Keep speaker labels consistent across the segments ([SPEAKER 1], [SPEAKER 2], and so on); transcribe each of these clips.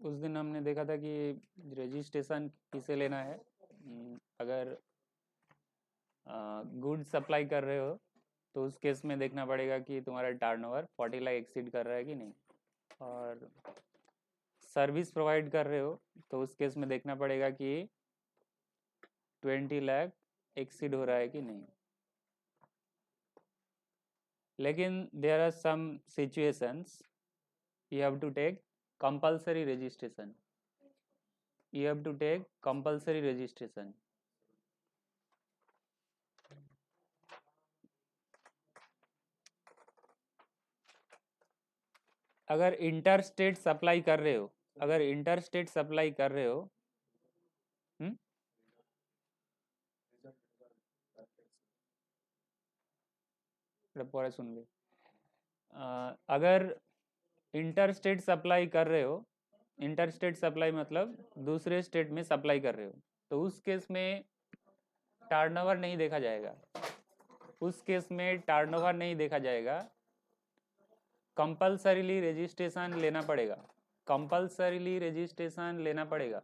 [SPEAKER 1] उस दिन हमने देखा था कि रजिस्ट्रेशन किसे लेना है। अगर गुड्स सप्लाई कर रहे हो तो उस केस में देखना पड़ेगा कि तुम्हारा टर्नओवर 40 लाख एक्सीड कर रहा है कि नहीं, और सर्विस प्रोवाइड कर रहे हो तो उस केस में देखना पड़ेगा कि 20 लाख एक्सीड हो रहा है कि नहीं। लेकिन there are some situations you have to take compulsory registration. You have to take compulsory registration. अगर इंटर स्टेट सप्लाई कर रहे हो, अगर इंटर स्टेट सप्लाई कर रहे हो, परे सुन ले, अगर इंटर स्टेट सप्लाई कर रहे हो, इंटर स्टेट सप्लाई मतलब दूसरे स्टेट में सप्लाई कर रहे हो, तो उस केस में टर्नओवर नहीं देखा जाएगा, उस केस में टर्नओवर नहीं देखा जाएगा। कंपल्सरीली रजिस्ट्रेशन लेना पड़ेगा, कंपल्सरीली रजिस्ट्रेशन लेना पड़ेगा।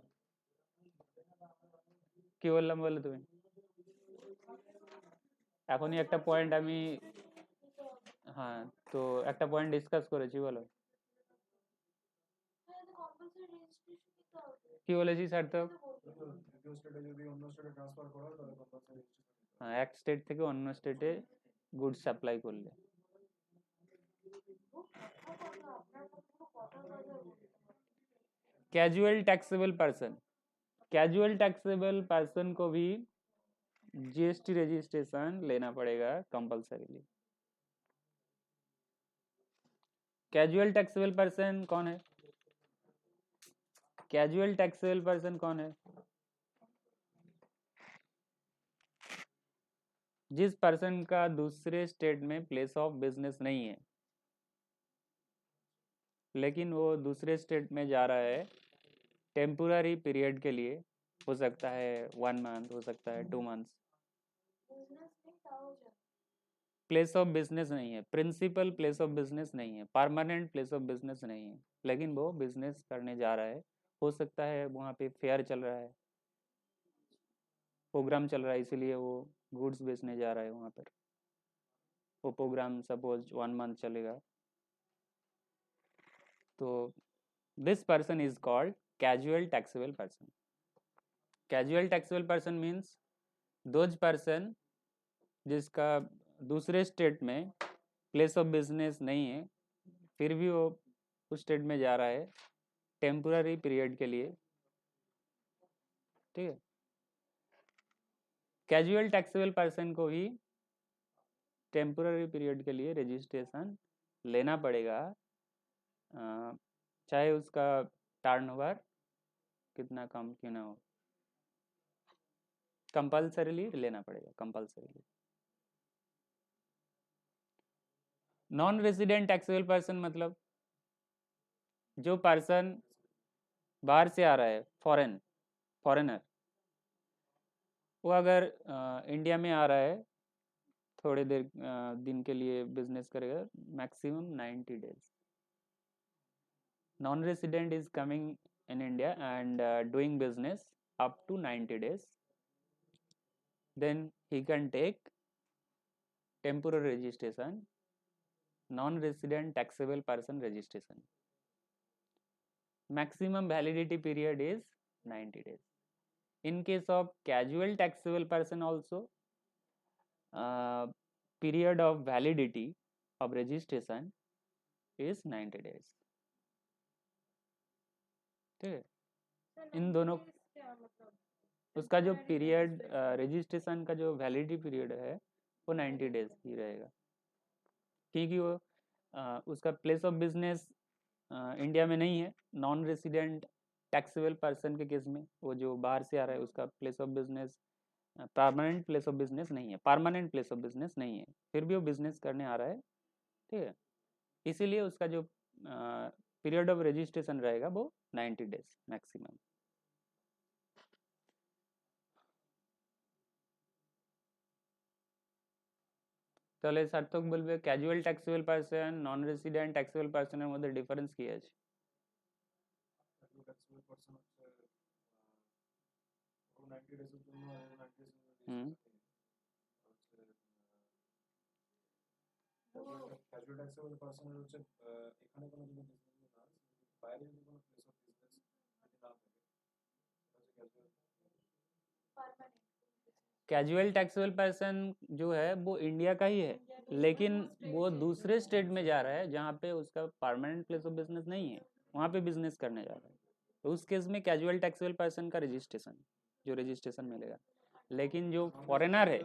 [SPEAKER 1] কি বললাম বলো তুমি? এখনই একটা পয়েন্ট আমি, হ্যাঁ তো একটা পয়েন্ট ডিসকাস করেছি, বলো কি বলেছি সার্থক? হ্যাঁ, এক স্টেট থেকে অন্য স্টেটে গুডস সাপ্লাই করলে। Casual taxable person, casual taxable person को भी जीएसटी रजिस्ट्रेशन लेना पड़ेगा कंपलसरीली। कैजुअल टैक्सेबल पर्सन कौन है? कैजुअल टैक्सेबल पर्सन कौन है? जिस पर्सन का दूसरे स्टेट में प्लेस ऑफ बिजनेस नहीं है, लेकिन वो दूसरे स्टेट में जा रहा है टेम्पोररी पीरियड के लिए, हो सकता है 1 मंथ, हो सकता है 2 मंथ्स। प्लेस ऑफ बिजनेस नहीं है, प्रिंसिपल प्लेस ऑफ बिजनेस नहीं है, परमानेंट प्लेस ऑफ बिजनेस नहीं है, लेकिन वो बिजनेस करने जा रहा है। हो सकता है वहाँ पे फेयर चल रहा है, प्रोग्राम चल रहा है, इसीलिए वो गुड्स बेचने जा रहा है वहाँ पर। वो प्रोग्राम सपोज 1 मंथ चलेगा, तो this person is called casual taxable person. Casual taxable person means those person जिसका दूसरे स्टेट में प्लेस ऑफ बिजनेस नहीं है, फिर भी वो उस स्टेट में जा रहा है टेम्पोररी पीरियड के लिए, ठीक है। कैजुअल टैक्सेबल पर्सन को ही टेम्पोररी पीरियड के लिए रजिस्ट्रेशन लेना पड़ेगा, चाहे उसका टर्नओवर कितना कम क्यों ना हो, कंपल्सरीली लेना पड़ेगा, compulsorily. Non resident taxable person मतलब जो पर्सन बाहर से आ रहा है, फॉरेनर, वो अगर इंडिया में आ रहा है थोड़ी देर दिन के लिए बिजनेस करेगा, maximum 90 days. Non resident is coming in India and doing business up to 90 days, then he can take temporary registration, non-resident taxable person registration. Maximum validity period is 90 days. In case of casual taxable person also, period of validity of registration is 90 days. ठीक है, इन दोनों उसका जो period registration का जो validity period है वो 90 days ही रहेगा, क्योंकि वो उसका प्लेस ऑफ बिजनेस इंडिया में नहीं है। नॉन रेसिडेंट टैक्सेबल पर्सन के केस में वो जो बाहर से आ रहा है उसका place of business permanent place of business नहीं है, परमानेंट प्लेस ऑफ बिजनेस नहीं है, फिर भी वो बिजनेस करने आ रहा है, ठीक है। इसीलिए उसका जो पीरियड ऑफ रजिस्ट्रेशन रहेगा वो 90 डेज मैक्सिमम। তাহলে সার্থক বলবে casual taxable person non resident taxable পার্সনের মধ্যে ডিফারেন্স কি আছে? हम्म कैजुअल टैक्सेबल पर्सन जो है वो इंडिया का ही है, लेकिन वो दूसरे स्टेट में जा रहा है जहाँ पे उसका परमानेंट प्लेस ऑफ बिजनेस नहीं है, वहाँ पे बिजनेस करने जा रहा है। तो उस केस में कैजुअल टैक्सेबल पर्सन का रजिस्ट्रेशन, जो रजिस्ट्रेशन मिलेगा। लेकिन जो फॉरेनर है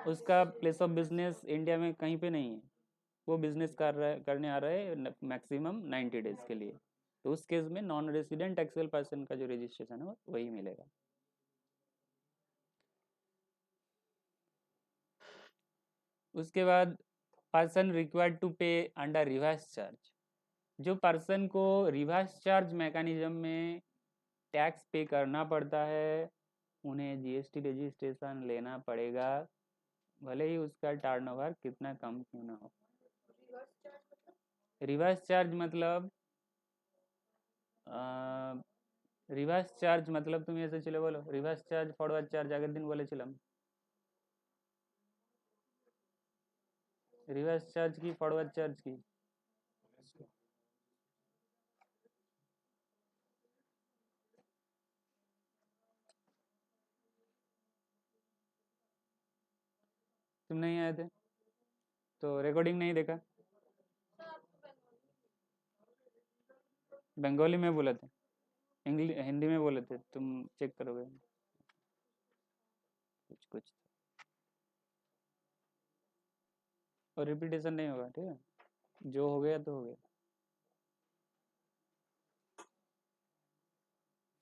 [SPEAKER 1] उसका प्लेस ऑफ बिजनेस इंडिया में कहीं पे नहीं है, वो बिजनेस कर रहा है, करने आ रहा है मैक्सिमम 90 डेज के लिए। तो उस केस में नॉन रेसिडेंट टैक्सेबल पर्सन का जो रजिस्ट्रेशन है वही मिलेगा। उसके बाद पर्सन रिक्वायर्ड टू पे अंडर रिवर्स चार्ज। जो पर्सन को रिवर्स चार्ज मैकेनिज्म में टैक्स पे करना पड़ता है उन्हें जीएसटी रजिस्ट्रेशन लेना पड़ेगा, भले ही उसका टर्नओवर कितना कम क्यों ना हो। रिवर्स चार्ज मतलब रिवर्स चार्ज मतलब तुम ऐसे चलो बोलो रिवर्स चार्ज फॉरवर्ड चार्ज আগের दिन বলেছিলাম। रिवर्स चार्ज की फॉरवर्ड चार्ज की तुम नहीं आए थे तो रिकॉर्डिंग नहीं देखा। बंगाली में बोले थे, इंग्लिश हिंदी में बोले थे, तुम चेक करोगे कुछ कुछ। और रिपीटेशन नहीं होगा, ठीक है, जो हो गया तो हो गया।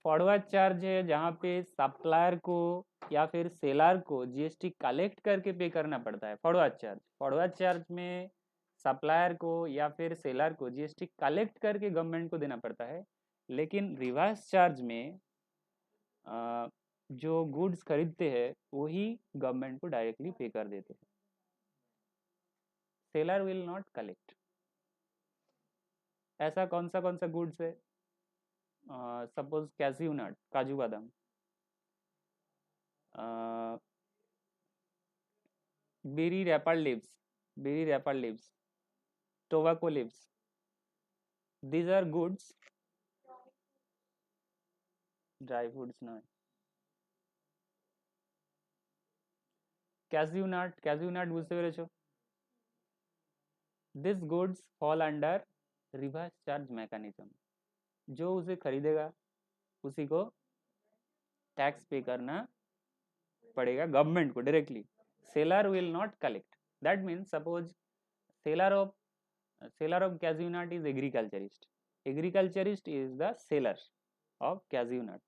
[SPEAKER 1] फॉरवर्ड चार्ज है जहाँ पे सप्लायर को या फिर सेलर को जीएसटी कलेक्ट करके पे करना पड़ता है। फॉरवर्ड चार्ज, फॉरवर्ड चार्ज में सप्लायर को या फिर सेलर को जीएसटी कलेक्ट करके गवर्नमेंट को देना पड़ता है। लेकिन रिवर्स चार्ज में जो गुड्स खरीदते हैं वही गवर्नमेंट को डायरेक्टली पे कर देते हैं। Seller will not collect. ऐसा कौन सा गुड्स है, सपोज कैश्यू नट, काजू बादाम, bidi wrapper leaves, bidi wrapper leaves, tobacco leaves, these are goods, dry foods নয়। ক্যাশিউ নাট বুঝতে পেরেছো? This goods fall under reverse charge mechanism. जो उसे खरीदेगा उसी को टैक्स पे करना पड़ेगा गवर्नमेंट को directly. Seller will not collect. That means suppose seller of cashew nut is agriculturist. Agriculturist is the seller of cashew nut.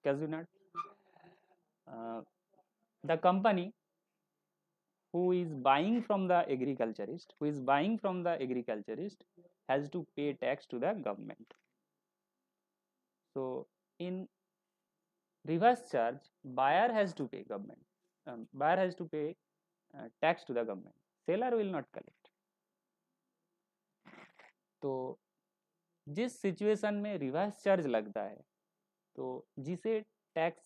[SPEAKER 1] Cashew nut. The company who is buying from the agriculturist, has to pay tax to the government. So in reverse charge, buyer has to pay government. Buyer has to pay tax to the government. Seller will not collect. तो जिस situation में reverse charge लगता है तो जिसे tax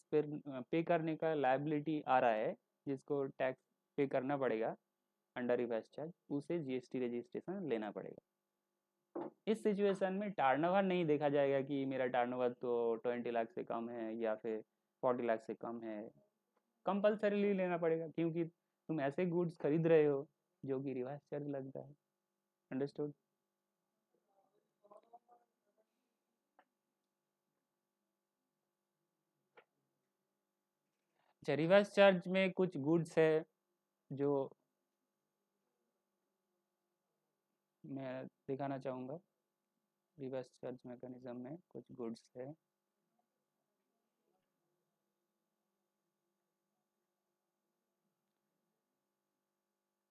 [SPEAKER 1] पे करने का लायबिलिटी आ रहा है, जिसको टैक्स पे करना पड़ेगा अंडर रिवर्स चार्ज, उसे जीएसटी रजिस्ट्रेशन लेना पड़ेगा। इस सिचुएशन में टर्नओवर नहीं देखा जाएगा कि मेरा टर्नओवर तो 20 लाख से कम है या फिर 40 लाख से कम है। कंपल्सरीली लेना पड़ेगा क्योंकि तुम ऐसे गुड्स खरीद रहे हो जो कि रिवर्स चार्ज लगता है। अंडरस्टूड? अच्छा, रिवर्स चार्ज में कुछ गुड्स है जो मैं दिखाना चाहूँगा। रिवर्स चार्ज मैकेनिज्म में कुछ गुड्स है।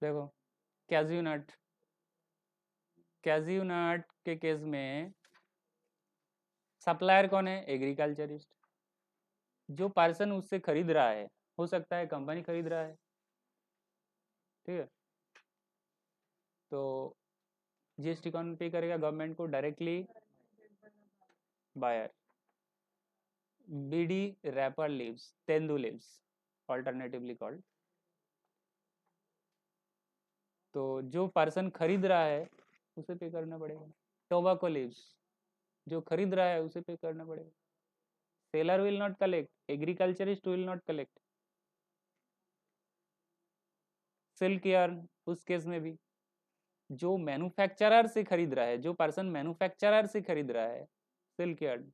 [SPEAKER 1] देखो कैज्यू नट, कैज्यू नट के केस में सप्लायर कौन है? एग्रीकल्चरिस्ट। जो पर्सन उससे खरीद रहा है, हो सकता है कंपनी खरीद रहा है, ठीक है, तो जीएसटी कौन पे करेगा? गवर्नमेंट को directly, buyer. Bidi wrapper leaves, tendu leaves alternatively called. तो जो पर्सन खरीद रहा है उसे पे करना पड़ेगा। टोबैको लीव्स, जो खरीद रहा है उसे पे करना पड़ेगा। Seller will not collect, agriculturist will not collect. Silk yarn, उस केस में भी जो मैन्युफैक्चरर से खरीद रहा है, जो पर्सन मैन्युफैक्चरर से खरीद रहा है, सिल्क यार्न।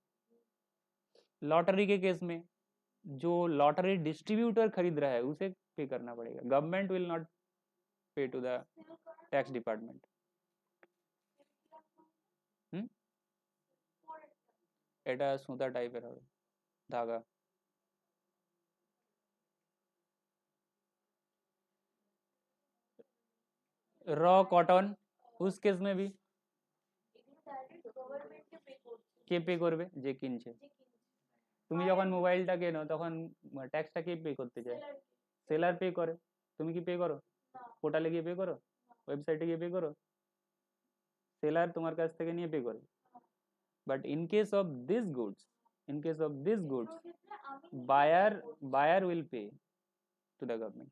[SPEAKER 1] लॉटरी के केस में जो लॉटरी डिस्ट्रीब्यूटर खरीद रहा है उसे पे करना पड़ेगा। गवर्नमेंट विल नॉट पे टू द टैक्स डिपार्टमेंट। এটা সুতা টাইপের হবে, धागा। रॉ कॉटन, उस केस में भी কে পে করবে? যে কিনছে। তুমি যখন মোবাইলটা কেনো তখন ট্যাক্সটা কে পে করতে চায়? সেলার পে করে। তুমি কি পে করো? পোর্টালে গিয়ে পে করো? ওয়েবসাইটে গিয়ে পে করো? সেলার তোমার কাছ থেকে নিয়ে পে করে। But in case of this goods, buyer will pay to the government.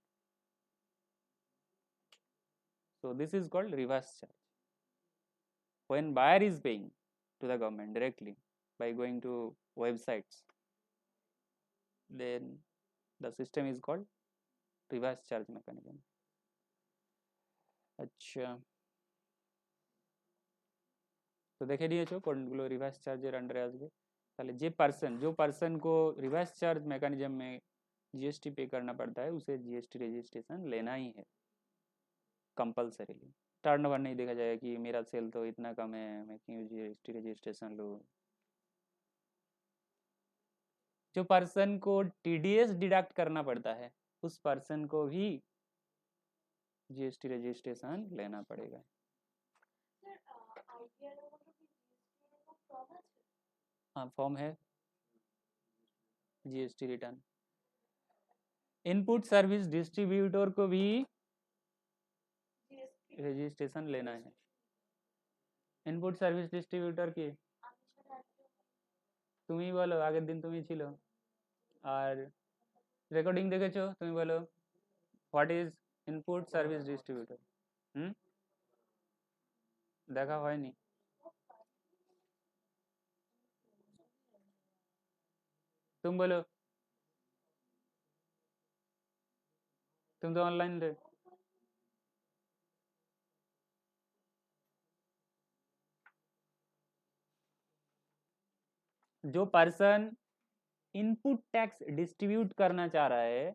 [SPEAKER 1] So this is called reverse charge. When buyer is paying to the government directly by going to websites, then the system is called reverse charge mechanism. अच्छा, তো দেখে নিয়েছো কোনগুলো reverse চার্জের আন্ডারে আসবে। তাহলে जो पर्सन को रिवर्स चार्ज मैकेनिज्म में जीएसटी पे करना पड़ता है उसे जीएसटी रजिस्ट्रेशन लेना ही है कंपलसरीली। टर्नओवर नहीं देखा जाएगा कि मेरा सेल तो इतना कम है, मैं क्यों जीएसटी रजिस्ट्रेशन लूँ। जो पर्सन को टीडीएस डिडक्ट करना पड़ता है उस पर्सन को भी जीएसटी रजिस्ट्रेशन लेना पड़ेगा। हाँ, फॉर्म है GST return. Input service distributor को भी रजिस्ट्रेशन लेना है। इनपुट सर्विस डिस्ट्रीब्यूटर की তুমি বলো, আগের দিন তুমি ছিল আর রেকর্ডিং দেখেছো, তুমি বলো what is input service distributor. দেখা হয়নি? तुम बोलो, तुम तो ऑनलाइन थे। जो पर्सन इनपुट टैक्स डिस्ट्रीब्यूट करना चाह रहा है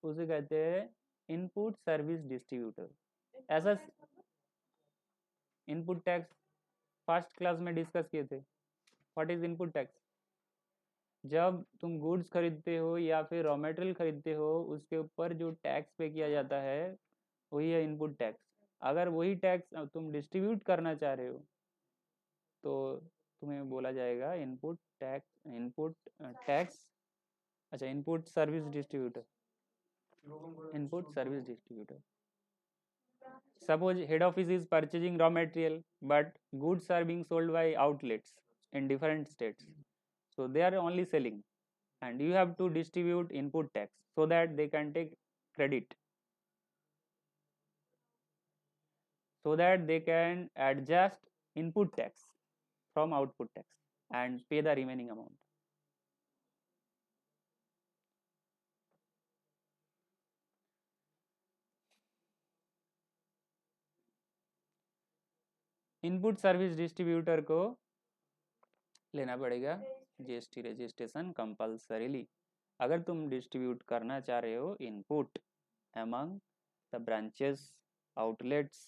[SPEAKER 1] उसे कहते हैं इनपुट सर्विस डिस्ट्रीब्यूटर। ऐसा इनपुट टैक्स फर्स्ट क्लास में डिस्कस किए थे। What is input tax? जब तुम गुड्स खरीदते हो या फिर रॉ मटेरियल खरीदते हो उसके ऊपर जो टैक्स पे किया जाता है वही है इनपुट टैक्स। अगर वही टैक्स तुम डिस्ट्रीब्यूट करना चाह रहे हो तो तुम्हें बोला जाएगा इनपुट टैक्स। अच्छा, input service distributor. Suppose head office is purchasing raw material but goods are being sold by outlets in different states, so they are only selling and you have to distribute input tax so that they can take credit, so that they can adjust input tax from output tax and pay the remaining amount. Input service distributor को लेना पड़ेगा GST registration compulsorily. अगर तुम distribute करना चाह रहे हो input among the branches outlets.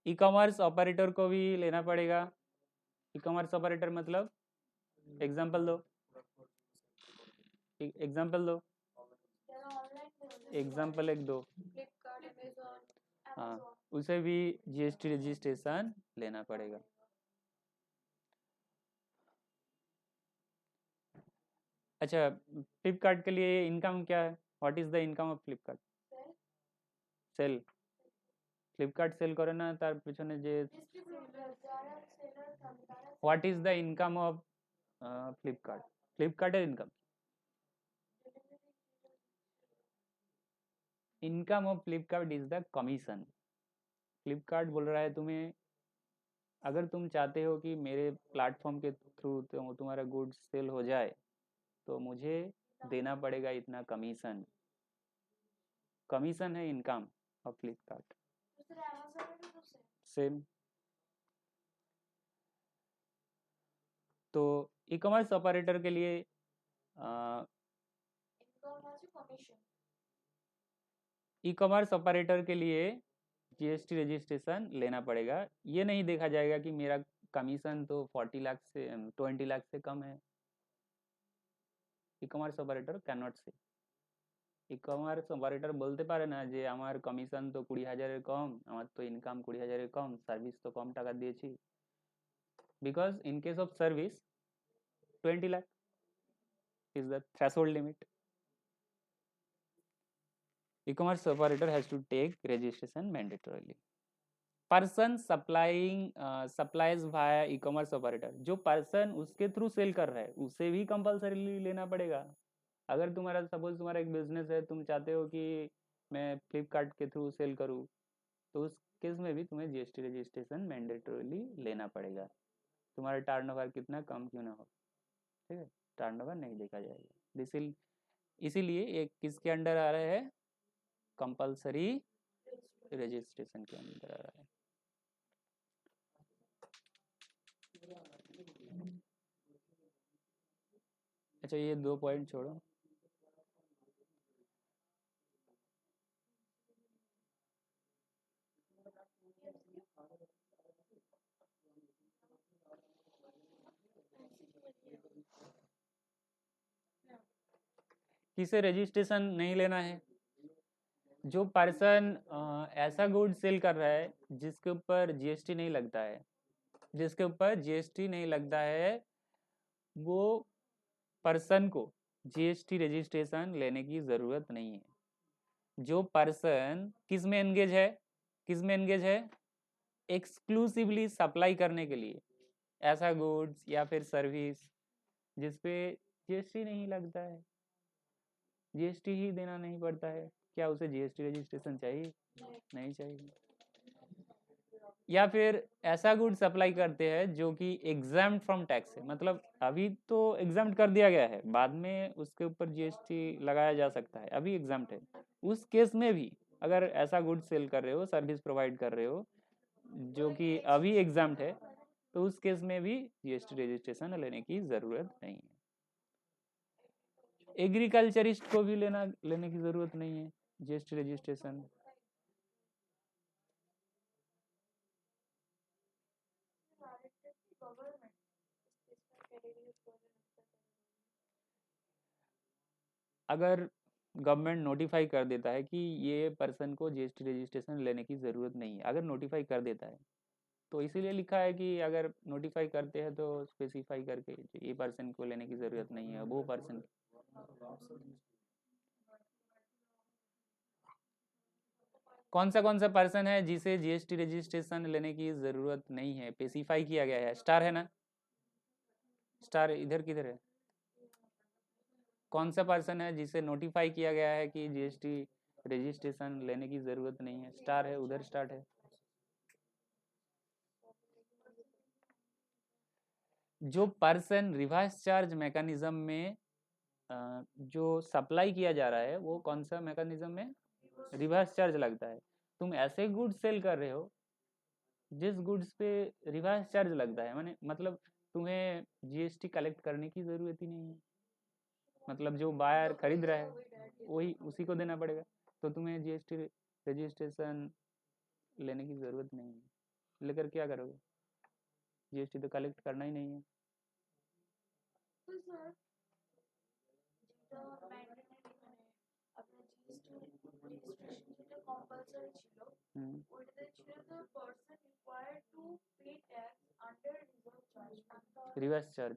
[SPEAKER 1] E commerce operator को भी लेना पड़ेगा। ई कॉमर्स ऑपरेटर मतलब एग्जांपल दो, एग्जांपल दो, एग्जांपल एक दो। हाँ, उसे भी जीएसटी रजिस्ट्रेशन लेना पड़ेगा। अच्छा, फ्लिपकार्ट के लिए इनकम क्या है? What is the income of Flipkart? Sale. Flipkart sale करे ना तार पिछने जे what is the income of Flipkart? ফ্লিপকার্টের income, income of Flipkart is the commission. Flipkart बोल रहा है तुम्हें, अगर तुम चाहते हो कि मेरे प्लेटफॉर्म के थ्रू तुम्हारा गुड्स सेल हो जाए तो मुझे देना पड़ेगा इतना कमीशन। कमीशन है इनकम ऑफ फ्लिपकार्ट। सेम। तो ई कॉमर्स ऑपरेटर के लिए ई कॉमर्स ऑपरेटर के लिए जीएसटी रजिस्ट्रेशन लेना पड़ेगा। ये नहीं देखा जाएगा कि मेरा कमीशन तो 40 लाख से 20 लाख से कम है। E commerce operator can not से। ই কমার্স অপারেটর বলতে পারে না যে আমার কমিশন তো 20,000-এর কম, আমার তো ইনকাম 20,000-এর কম, সার্ভিস তো কম টাকা দিয়েছি। Because in case of service 20 lakh is the threshold limit. E-commerce operator has to take registration mandatorily. Person supplies via E commerce operator, जो पर्सन उसके थ्रू सेल कर रहा है उसे भी कंपलसरीली लेना पड़ेगा। अगर तुम्हारा सपोज तुम्हारा एक बिजनेस है, तुम चाहते हो कि मैं फ्लिपकार्ट के थ्रू सेल करूँ, तो उस केस में भी तुम्हें जीएसटी रजिस्ट्रेशन मैंडेटरीली लेना पड़ेगा, तुम्हारा टर्नओवर कितना कम क्यों ना हो। ठीक है, टर्नओवर नहीं देखा जाएगा। इसीलिए ये किसके अंडर आ रहा है? कंपलसरी रजिस्ट्रेशन के अंदर आ रहा है। अच्छा, ये 2 पॉइंट छोड़ो। किसे रजिस्ट्रेशन नहीं लेना है? जो पर्सन ऐसा गुड सेल कर रहा है जिसके ऊपर जीएसटी नहीं लगता है, जिसके ऊपर जीएसटी नहीं लगता है, वो पर्सन को जीएसटी रजिस्ट्रेशन लेने की ज़रूरत नहीं है। जो पर्सन किस में एंगेज है, किस में एंगेज है? एक्सक्लूसिवली सप्लाई करने के लिए ऐसा गुड्स या फिर सर्विस जिस पे जीएसटी नहीं लगता है, जीएसटी ही देना नहीं पड़ता है, क्या उसे जीएसटी रजिस्ट्रेशन चाहिए? नहीं चाहिए। या फिर ऐसा गुड सप्लाई करते हैं जो कि एग्जाम्ड फ्रॉम टैक्स है, मतलब अभी तो एग्जाम्ड कर दिया गया है, बाद में उसके ऊपर जीएसटी लगाया जा सकता है, अभी एग्जाम्ड है। उस केस में भी अगर ऐसा गुड सेल कर रहे हो, सर्विस प्रोवाइड कर रहे हो जो कि अभी एग्जाम्ड है, तो उस केस में भी जीएसटी रजिस्ट्रेशन लेने की ज़रूरत नहीं है। एग्रीकल्चरिस्ट को भी लेने की ज़रूरत नहीं है जीएसटी रजिस्ट्रेशन। अगर गवर्नमेंट नोटिफाई कर देता है कि ये पर्सन को जीएसटी रजिस्ट्रेशन लेने की ज़रूरत नहीं है, अगर नोटिफाई कर देता है, तो इसीलिए लिखा है कि अगर नोटिफाई करते हैं तो स्पेसिफाई करके ये पर्सन को लेने की ज़रूरत नहीं है, वो पर्सन। कौन सा पर्सन है जिसे जीएसटी रजिस्ट्रेशन लेने की ज़रूरत नहीं है? स्पेसिफाई किया गया है, स्टार है ना, स्टार इधर किधर है? कौन सा पर्सन है जिसे नोटिफाई किया गया है कि जीएसटी रजिस्ट्रेशन लेने की ज़रूरत नहीं है? स्टार है, उधर स्टार्ट है। जो पर्सन रिवर्स चार्ज मैकेनिज्म में जो सप्लाई किया जा रहा है, वो कौन सा मैकेनिज्म में? रिवर्स चार्ज लगता है। तुम ऐसे गुड्स सेल कर रहे हो जिस गुड्स पे रिवर्स चार्ज लगता है, माने मतलब तुम्हें जीएसटी कलेक्ट करने की ज़रूरत ही नहीं है, मतलब जो बायर खरीद रहा है वही उसी को देना पड़ेगा, तो तुम्हें जीएसटी रजिस्ट्रेशन लेने की ज़रूरत नहीं है। लेकर क्या करोगे? जीएसटी तो कलेक्ट करना ही नहीं है। রিভার্স চার্জ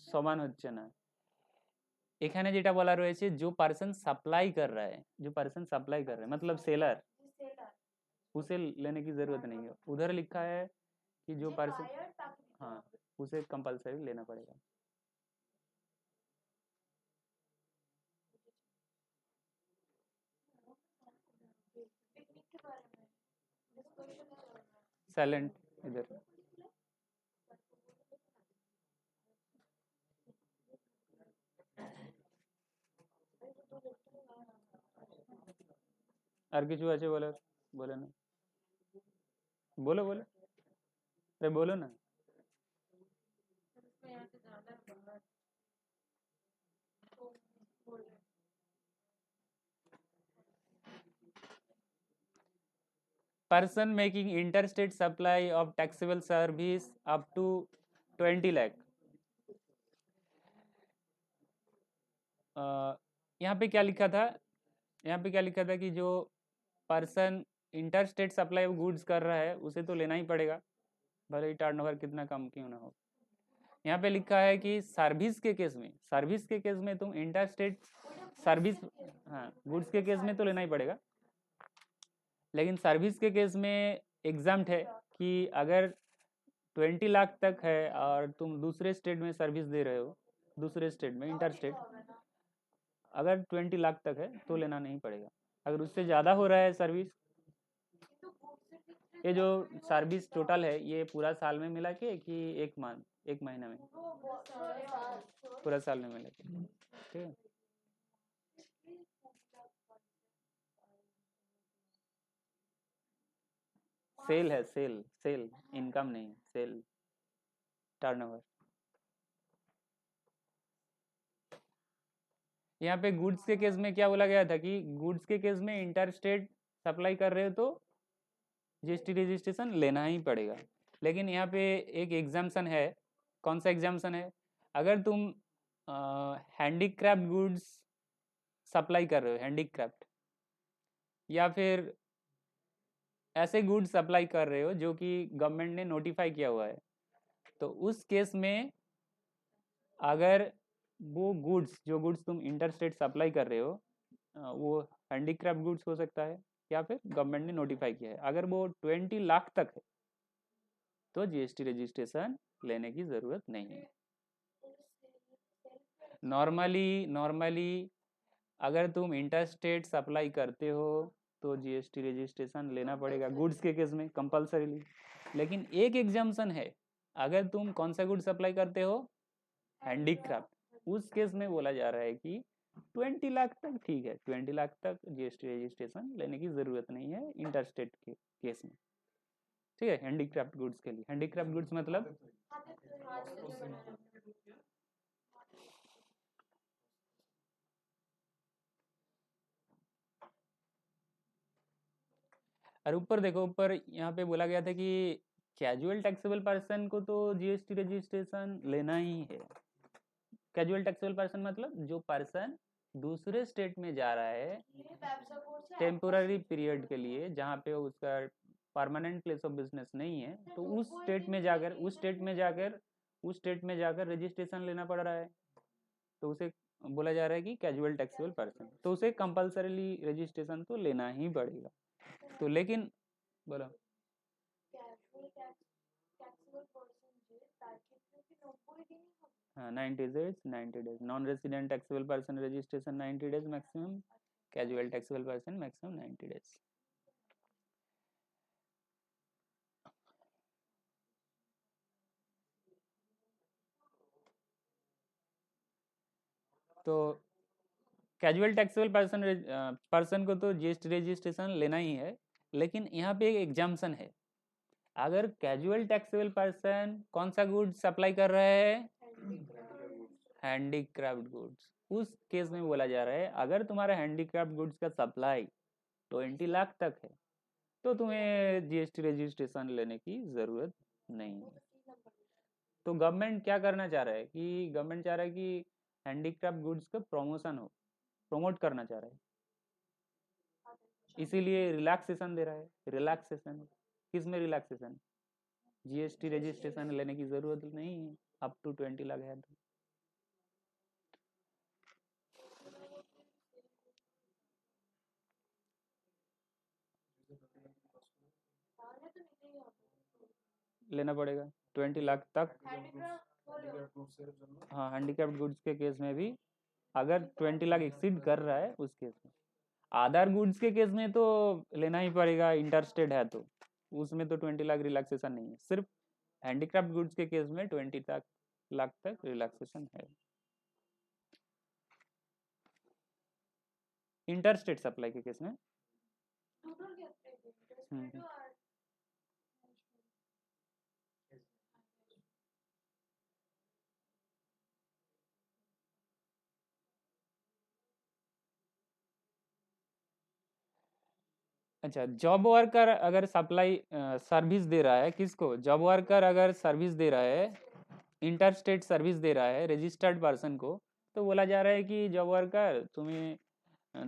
[SPEAKER 1] সমান হচ্ছে না। এখানে যেটা বলা রয়েছে जो पर्सन सप्लाई कर रहा है, जो पर्सन सप्लाई कर रहा है मतलब सेलर, उसे लेने की जरूरत नहीं है। उधर लिखा है कि जो पर्सन, हाँ उसे कंपलसरी लेना पड़ेगा। साइलेंट इधर। আর কিছু আছে বলার? বলে না, बोलो बोलो, अरे बोलो ना। person making interstate supply of taxable service up to 20 lakh। यहाँ पे क्या लिखा था? यहाँ पे क्या लिखा था कि जो person interstate supply of goods कर रहा है उसे तो लेना ही पड़ेगा, भले ही टर्नओवर कितना कम क्यों ना हो। यहाँ पे लिखा है कि सर्विस के केस में, सर्विस के केस में तुम इंटरस्टेट सर्विस, हाँ गुड्स के केस में तो लेना ही पड़ेगा, लेकिन सर्विस के केस में एग्जाम्प्ट है कि अगर 20 लाख तक है और तुम दूसरे स्टेट में सर्विस दे रहे हो, दूसरे स्टेट में इंटर स्टेट, अगर 20 लाख तक है तो लेना नहीं पड़ेगा। अगर उससे ज़्यादा हो रहा है सर्विस, ये जो सर्विस टोटल है ये पूरा साल में मिला के कि एक महीना में? पूरा साल में मिला के, ठीक है। सेल है, सेल, सेल इनकम नहीं, सेल टर्नओवर। यहाँ पे गुड्स के केस में क्या बोला गया था कि गुड्स के केस में इंटर स्टेट सप्लाई कर रहे हो तो जीएसटी रजिस्ट्रेशन लेना ही पड़ेगा। लेकिन यहाँ पे एक एग्जाम्पशन है। कौन सा एग्जाम्पशन है? अगर तुम हैंडीक्राफ्ट गुड्स सप्लाई कर रहे हो, हैंडीक्राफ्ट, या फिर ऐसे गुड्स सप्लाई कर रहे हो जो कि गवर्नमेंट ने नोटिफाई किया हुआ है, तो उस केस में अगर वो गुड्स, जो गुड्स तुम इंटर स्टेट सप्लाई कर रहे हो वो हैंडीक्राफ्ट गुड्स हो सकता है या फिर गवर्नमेंट ने नोटिफाई किया है, अगर वो 20 लाख तक है तो जीएसटी रजिस्ट्रेशन लेने की ज़रूरत नहीं है। नॉर्मली अगर तुम इंटर स्टेट सप्लाई करते हो तो जीएसटी रजिस्ट्रेशन लेना पड़ेगा गुड्स के केस में कंपलसरीली। लेकिन एक एग्जाम्पशन है, अगर तुम कौन सा गुड सप्लाई करते हो? हैंडीक्राफ्ट, उस केस में बोला जा रहा है कि 20 लाख तक ठीक है, 20 लाख तक जीएसटी रजिस्ट्रेशन लेने की ज़रूरत नहीं है इंटरस्टेट के केस में, ठीक है। हैंडीक्राफ्ट गुड्स के लिए, हैंडीक्राफ्ट गुड्स मतलब और ऊपर देखो, ऊपर यहाँ पे बोला गया था कि कैजुअल टैक्सेबल पर्सन को तो जीएसटी रजिस्ट्रेशन लेना ही है। कैजुअल टैक्सेबल पर्सन मतलब जो पर्सन दूसरे स्टेट में जा रहा है टेम्पोररी पीरियड के लिए, जहाँ पे उसका परमानेंट प्लेस ऑफ बिजनेस नहीं है, तो उस स्टेट में जाकर रजिस्ट्रेशन लेना पड़ रहा है, तो उसे बोला जा रहा है कि कैजुअल टैक्सेबल पर्सन, तो उसे कंपलसरीली रजिस्ट्रेशन तो लेना ही पड़ेगा। तो लेकिन बोलो, 90 days non resident taxable person registration 90 days maximum, casual taxable person maximum 90 days. तो कैजुअल टैक्सेबल पर्सन को तो जीएसटी रजिस्ट्रेशन लेना ही है, लेकिन यहाँ पे एक एग्जाम्पशन है। अगर कैजुअल टैक्सेबल पर्सन कौन सा गुड सप्लाई कर रहा है? हैंडीक्राफ्ट गुड्स, उस केस में बोला जा रहा है अगर तुम्हारा हैंडीक्राफ्ट गुड्स का सप्लाई 20 लाख तक है तो तुम्हें जीएसटी रजिस्ट्रेशन लेने की ज़रूरत नहीं है। तो गवर्नमेंट क्या करना चाह रहा है कि गवर्नमेंट चाह रहा है कि हैंडीक्राफ्ट गुड्स का प्रमोशन हो, प्रमोट करना चाह रहा है, इसीलिए रिलैक्सेशन दे रहा है। रिलैक्सेशन किस में? रिलैक्सेशन जीएसटी रजिस्ट्रेशन लेने की ज़रूरत नहीं है अप टू 20 लाख है तो। लेना पड़ेगा 20 लाख तक। हाँ, हैंडीक्राफ्ट गुड्स के केस में भी अगर 20 लाख एक्सीड कर रहा है उस केस में। अदर गुड्स के केस में तो लेना ही पड़ेगा, इंटरस्टेट है तो उसमें तो 20 लाख रिलैक्सेशन नहीं है। सिर्फ हैंडीक्राफ्ट गुड्स के केस में 20 लाख तक रिलैक्सेशन है। इंटरस्टेट सप्लाई के केस में अच्छा, जॉब वर्कर अगर सप्लाई सर्विस दे रहा है, किसको? जॉब वर्कर अगर सर्विस दे रहा है, इंटरस्टेट सर्विस दे रहा है रजिस्टर्ड पर्सन को, तो बोला जा रहा है कि जॉब वर्कर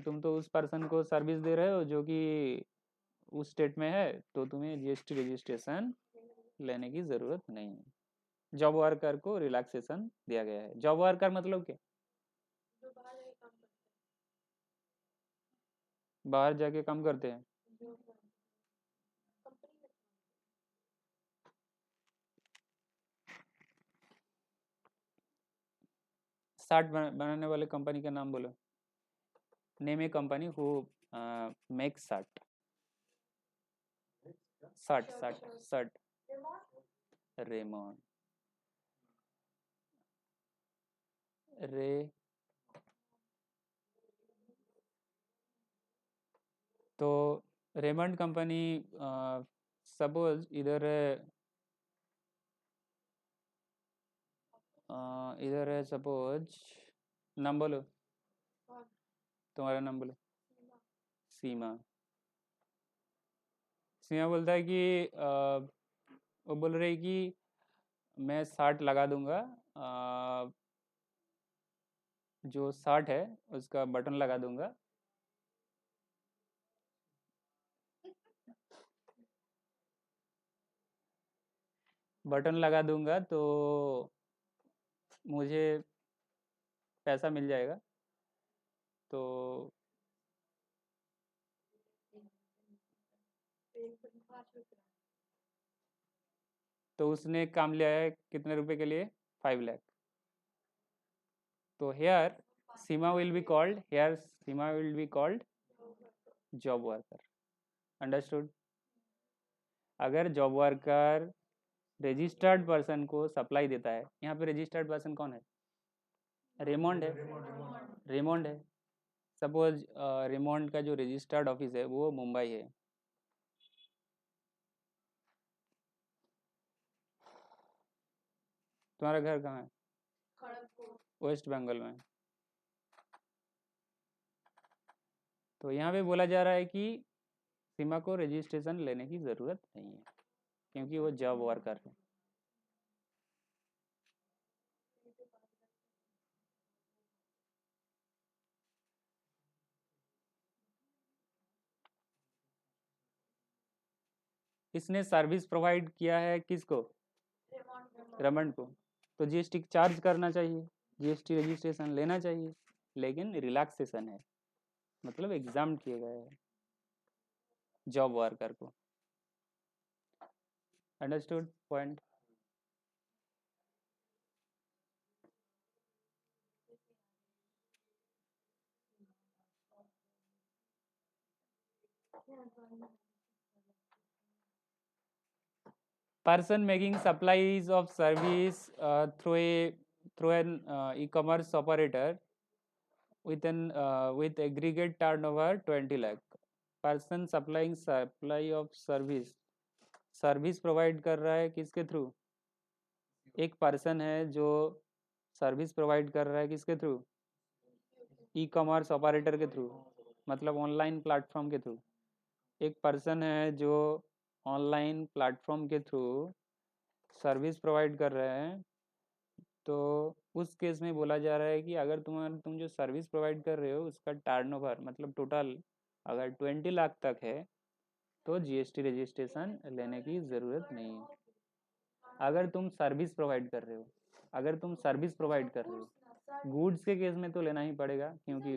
[SPEAKER 1] तुम तो उस पर्सन को सर्विस दे रहे हो जो कि उस स्टेट में है, तो तुम्हें जीएसटी रजिस्ट्रेशन लेने की ज़रूरत नहीं है। जॉब वर्कर को रिलैक्सेशन दिया गया है। जॉब वर्कर मतलब क्या? बाहर जाके काम करते हैं। शार्ट बनाने वाले कंपनी का नाम बोलो। Name A company who make shirt. Shirt Ramon रे तो रेमंड कंपनी सपोज इधर है सपोज। नाम बोलो, तुम्हारा नाम बोलो। सीमा। सीमा बोलता है कि वो बोल रही कि मैं 60 लगा दूंगा, जो 60 है उसका बटन लगा दूंगा। बटन लगा दूंगा तो मुझे पैसा मिल जाएगा। तो उसने काम लिया है कितने रुपए के लिए? 5 लाख। तो here Seema will be called job worker. Understood? अगर जॉब वर्कर रजिस्टर्ड पर्सन को सप्लाई देता है, यहाँ पे रजिस्टर्ड पर्सन कौन है? रेमोंड है। रेमोंड है। सपोज रेमोंड का जो रजिस्टर्ड ऑफिस है वो मुंबई है। तुम्हारा घर कहाँ है? वेस्ट बंगाल में। तो यहाँ पे बोला जा रहा है कि सीमा को रजिस्ट्रेशन लेने की ज़रूरत नहीं है क्योंकि वो जॉब वर्कर है। इसने सर्विस प्रोवाइड किया है किसको? रेमंड को। तो जीएसटी चार्ज करना चाहिए, जीएसटी रजिस्ट्रेशन लेना चाहिए, लेकिन रिलैक्सेशन है, मतलब एग्जाम किए गए हैं जॉब वर्कर को। Understood point? Person making supplies of service through an e-commerce operator with aggregate turnover 20 lakh. Person supplying supply of service provide कर रहा है किसके थ्रू? एक पर्सन है जो सर्विस प्रोवाइड कर रहा है किसके थ्रू? ई कॉमर्स ऑपरेटर के थ्रू, मतलब ऑनलाइन प्लेटफॉर्म के थ्रू। एक पर्सन है जो ऑनलाइन प्लेटफॉर्म के थ्रू सर्विस प्रोवाइड कर रहे हैं। तो उस केस में बोला जा रहा है कि अगर तुम जो सर्विस प्रोवाइड कर रहे हो उसका टर्नओवर मतलब टोटल अगर 20 लाख तक है तो जीएसटी रजिस्ट्रेशन लेने की ज़रूरत नहीं है। अगर तुम सर्विस प्रोवाइड कर रहे हो, गुड्स के केस में तो लेना ही पड़ेगा क्योंकि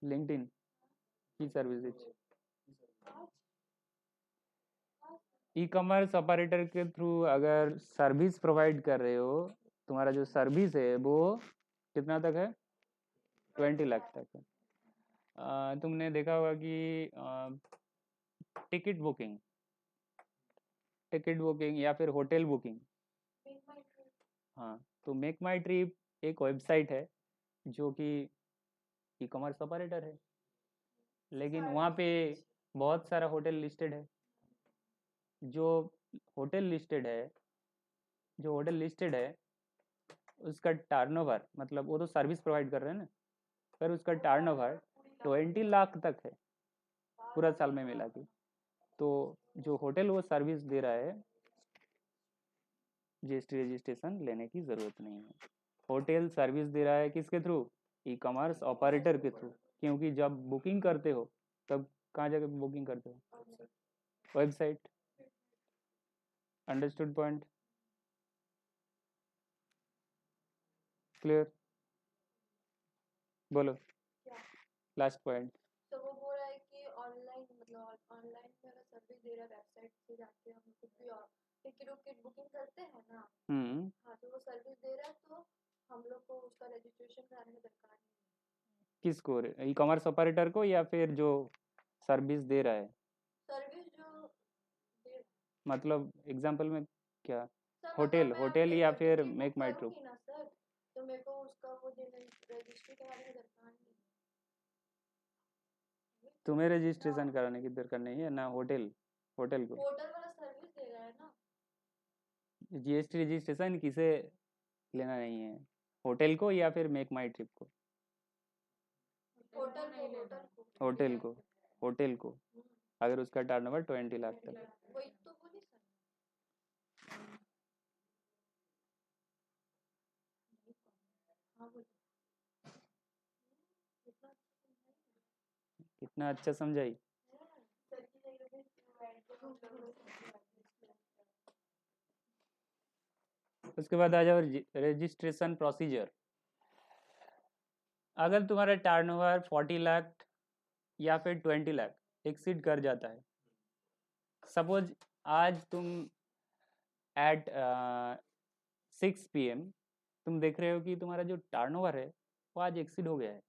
[SPEAKER 1] लिंक्डइन की सर्विसेज ई कॉमर्स ऑपरेटर के थ्रू अगर सर्विस प्रोवाइड कर रहे हो, तुम्हारा जो सर्विस है वो कितना तक है? 20 लाख तक है। तुमने देखा होगा कि टिकट बुकिंग, या फिर होटल बुकिंग। हाँ, तो मेक माई ट्रिप एक वेबसाइट है जो कि ई कॉमर्स ऑपरेटर है, लेकिन वहाँ पे बहुत सारा होटल लिस्टेड है। जो होटल लिस्टेड है जो होटल लिस्टेड है उसका टर्नओवर, मतलब वो तो सर्विस प्रोवाइड कर रहे हैं ना, पर उसका टर्नओवर 20 लाख तक है पूरा साल में मिला के। तो जो होटल वो सर्विस दे रहा है, जीएसटी रजिस्ट्रेशन लेने की ज़रूरत नहीं है। होटल सर्विस दे रहा है किसके थ्रू? ई कॉमर्स ऑपरेटर के थ्रू। क्योंकि जब बुकिंग करते हो तब कहाँ जाकर बुकिंग करते हो? वेबसाइट। Understood point? क्लियर? बोलो लास्ट पॉइंट।
[SPEAKER 2] तो वो बोल रहा है कि ऑनलाइन, मतलब ऑनलाइन में अगर सर्विस दे रहा है, वेबसाइट से जाके हम कुछ भी टिकट विकेट बुकिंग करते हैं ना, हाँ, तो वो सर्विस दे रहा है, तो हम लोग को उसका रजिस्ट्रेशन कराने की दरकार नहीं है।
[SPEAKER 1] किसको? ई कॉमर्स ऑपरेटर को या फिर जो सर्विस दे रहा है?
[SPEAKER 2] सर्विस जो दे रहा है।
[SPEAKER 1] मतलब एग्जांपल में क्या?
[SPEAKER 2] सर,
[SPEAKER 1] होटल होटल या फिर मेक माई ट्रिप?
[SPEAKER 2] ना सर, तो मेरे को उसका वो रजिस्ट्री कराने की दरकार नहीं है।
[SPEAKER 1] तुम्हें रजिस्ट्रेशन कराने की दरकार नहीं है ना, होटल होटल को।
[SPEAKER 2] होटल वाला सर्विस दे रहा है ना।
[SPEAKER 1] जीएसटी रजिस्ट्रेशन किसे लेना नहीं है, होटल को या फिर मेक माई ट्रिप को?
[SPEAKER 2] होटल को, होटल को,
[SPEAKER 1] होटल को। होटल को अगर उसका टर्नओवर 20 लाख तक है।
[SPEAKER 2] वही तो बोली सर। हाँ बोलो।
[SPEAKER 1] कितना अच्छा समझाई। उसके बाद आ जाओ रजिस्ट्रेशन प्रोसीजर। अगर तुम्हारा टर्नओवर 40 लाख या फिर 20 लाख एक्सीड कर जाता है, सपोज आज तुम एट 6 PM तुम देख रहे हो कि तुम्हारा जो टर्नओवर है वो आज एक्सीड हो गया है।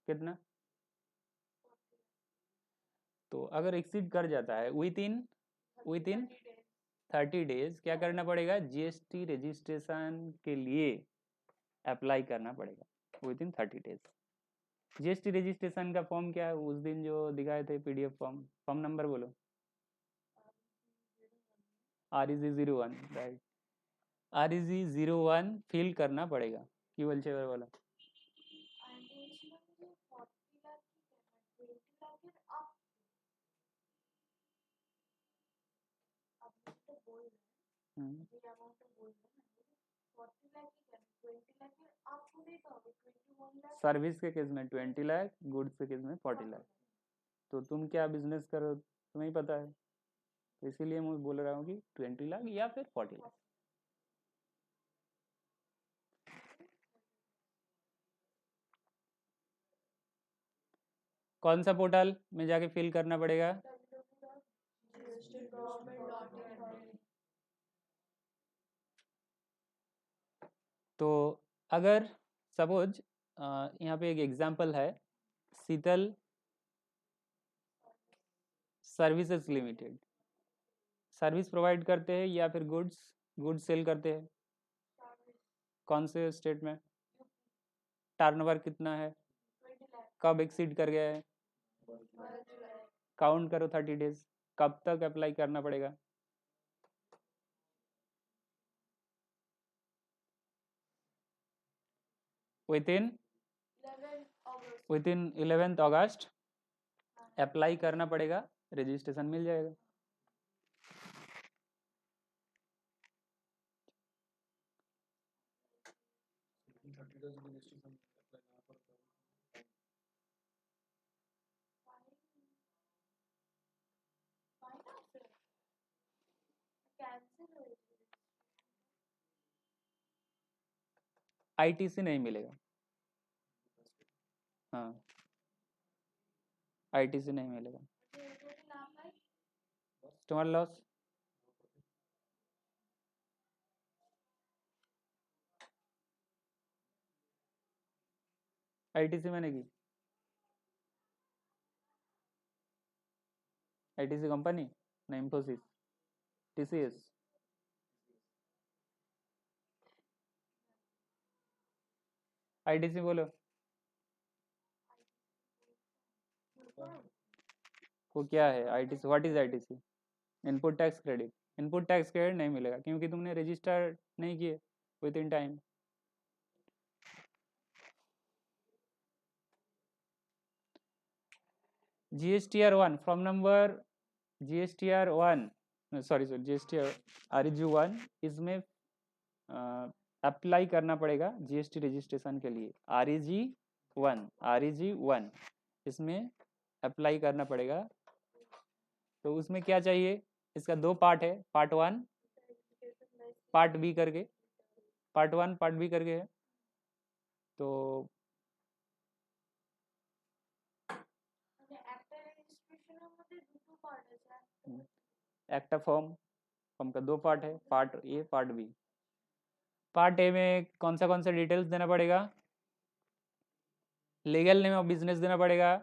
[SPEAKER 1] कितना? तो अगर एक्सीड कर जाता है विद इन 30 डेज क्या करना पड़ेगा? जीएसटी रजिस्ट्रेशन के लिए अप्लाई करना पड़ेगा with in 30 days. GST registration का फॉर्म क्या है? उस दिन जो दिखाए थे पीडीएफ फॉर्म, फॉर्म नंबर बोलो। REG01, right. REG01 फिल करना पड़ेगा। की बोलছে এবার বলো। सर्विस के केस में 20 लाख, गुड्स के केस में 40 लाख। तो तुम क्या बिजनेस करो तुम्हें ही पता है, तो इसीलिए मैं बोल रहा हूँ कि 20 लाख या फिर 40 लाख। कौन सा पोर्टल में जाके फिल करना पड़ेगा? तो अगर सपोज यहाँ पे एक एग्जांपल है, शीतल सर्विसेज लिमिटेड सर्विस प्रोवाइड करते हैं या फिर गुड्स सेल करते हैं? कौन से स्टेट में? टर्नओवर कितना है? कब एक्सीड कर गया है? काउंट करो 30 डेज। कब तक अप्लाई करना पड़ेगा? With in 11th August apply करना पड़ेगा, रजिस्ट्रेशन मिल जाएगा। आईटीसी नहीं मिलेगा। हाँ, आईटीसी नहीं मिलेगा। तुम्हारा लॉस। आईटीसी मैंने की, आईटीसी कंपनी ना इंफोसिस, टीसीएस। आईटीसी बोलो, वो क्या है ITC? What is ITC? Input tax credit. Input tax credit नहीं मिलेगा क्योंकि तुमने रजिस्टर नहीं किए with in time. GSTR1 from number GSTR1, sorry GSTR REG1, इसमें अप्लाई करना पड़ेगा जीएसटी रजिस्ट्रेशन के लिए। REG1 इसमें अप्लाई करना पड़ेगा। तो उसमें क्या चाहिए? इसका 2 पार्ट है, पार्ट 1 पार्ट बी करके, पार्ट 1 पार्ट बी करके है। तो एक्टा फॉर्म का 2 पार्ट है, part A part B. Part A में कौन सा डिटेल्स देना पड़ेगा? लीगल नेम ऑफ बिजनेस देना पड़ेगा,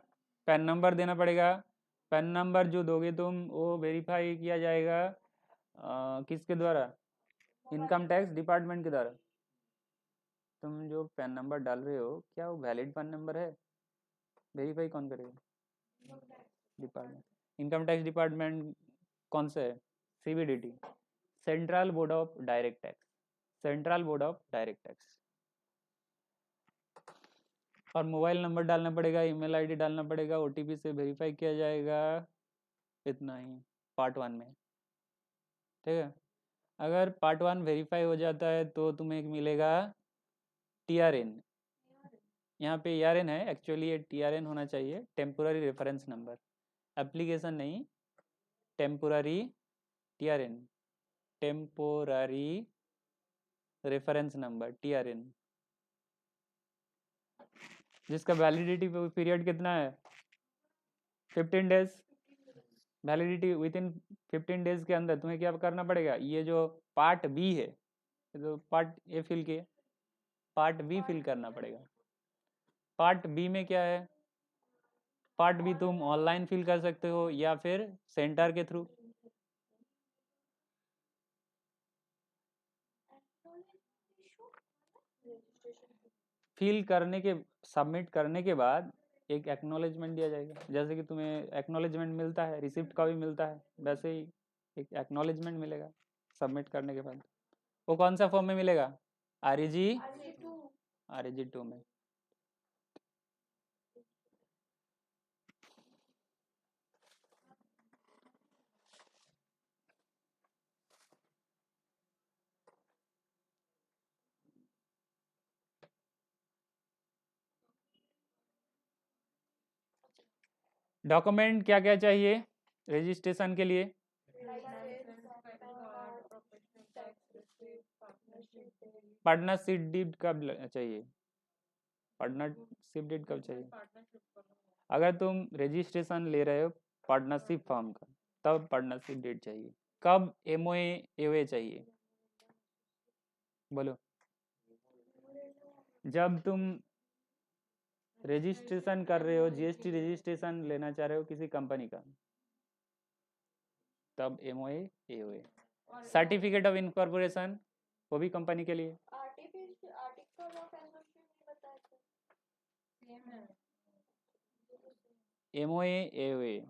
[SPEAKER 1] पैन नंबर देना पड़ेगा। पैन नंबर जो दोगे तुम वो वेरीफाई किया जाएगा किसके द्वारा? इनकम टैक्स डिपार्टमेंट के द्वारा। तुम जो पैन नंबर डाल रहे हो क्या वो वैलिड पैन नंबर है? वेरीफाई कौन करेगा? डिपार्टमेंट। इनकम टैक्स डिपार्टमेंट कौन सा है? CBDT, central board of direct tax, central board of direct tax. और मोबाइल नंबर डालना पड़ेगा, ईमेल आईडी डालना पड़ेगा, OTP से वेरीफाई किया जाएगा। इतना ही पार्ट 1 में, ठीक है। अगर पार्ट 1 वेरीफाई हो जाता है तो तुम्हें एक मिलेगा TRN। यहाँ पे ERN है, एक्चुअली ये TRN होना चाहिए, टेम्पोररी रेफरेंस नंबर, एप्लीकेशन नहीं, temporary TRN, temporary reference number TRN, जिसका वैलिडिटी पीरियड कितना है? 15 days. Validity with in 15 days के अंदर तुम्हें क्या करना पड़ेगा? ये जो पार्ट बी है, तो पार्ट ए फिल किए, पार्ट बी फिल करना पड़ेगा। पार्ट बी में क्या है? पार्ट बी तुम ऑनलाइन फिल कर सकते हो या फिर सेंटर के थ्रू। फिल करने के, सबमिट करने के बाद एक एक्नॉलेजमेंट दिया जाएगा। जैसे कि तुम्हें एक्नॉलेजमेंट मिलता है, रिसिप्ट का भी मिलता है, वैसे ही एक एक्नॉलेजमेंट मिलेगा सबमिट करने के बाद। वो कौन सा फॉर्म में मिलेगा? REG2 में। डॉक्यूमेंट क्या क्या चाहिए रजिस्ट्रेशन के लिए? पार्टनरशिप डीड कब चाहिए? पार्टनरशिप डीड कब चाहिए? अगर तुम रजिस्ट्रेशन ले रहे हो पार्टनरशिप फॉर्म का, तब पार्टनरशिप डीड चाहिए। कब MOA AOA चाहिए? बोलो। जब तुम रजिस्ट्रेशन कर रहे हो, GST रजिस्ट्रेशन लेना चाह रहे हो किसी कंपनी का, तब MOA AOA। Certificate of incorporation, वो भी कंपनी के लिए। MOA AOA,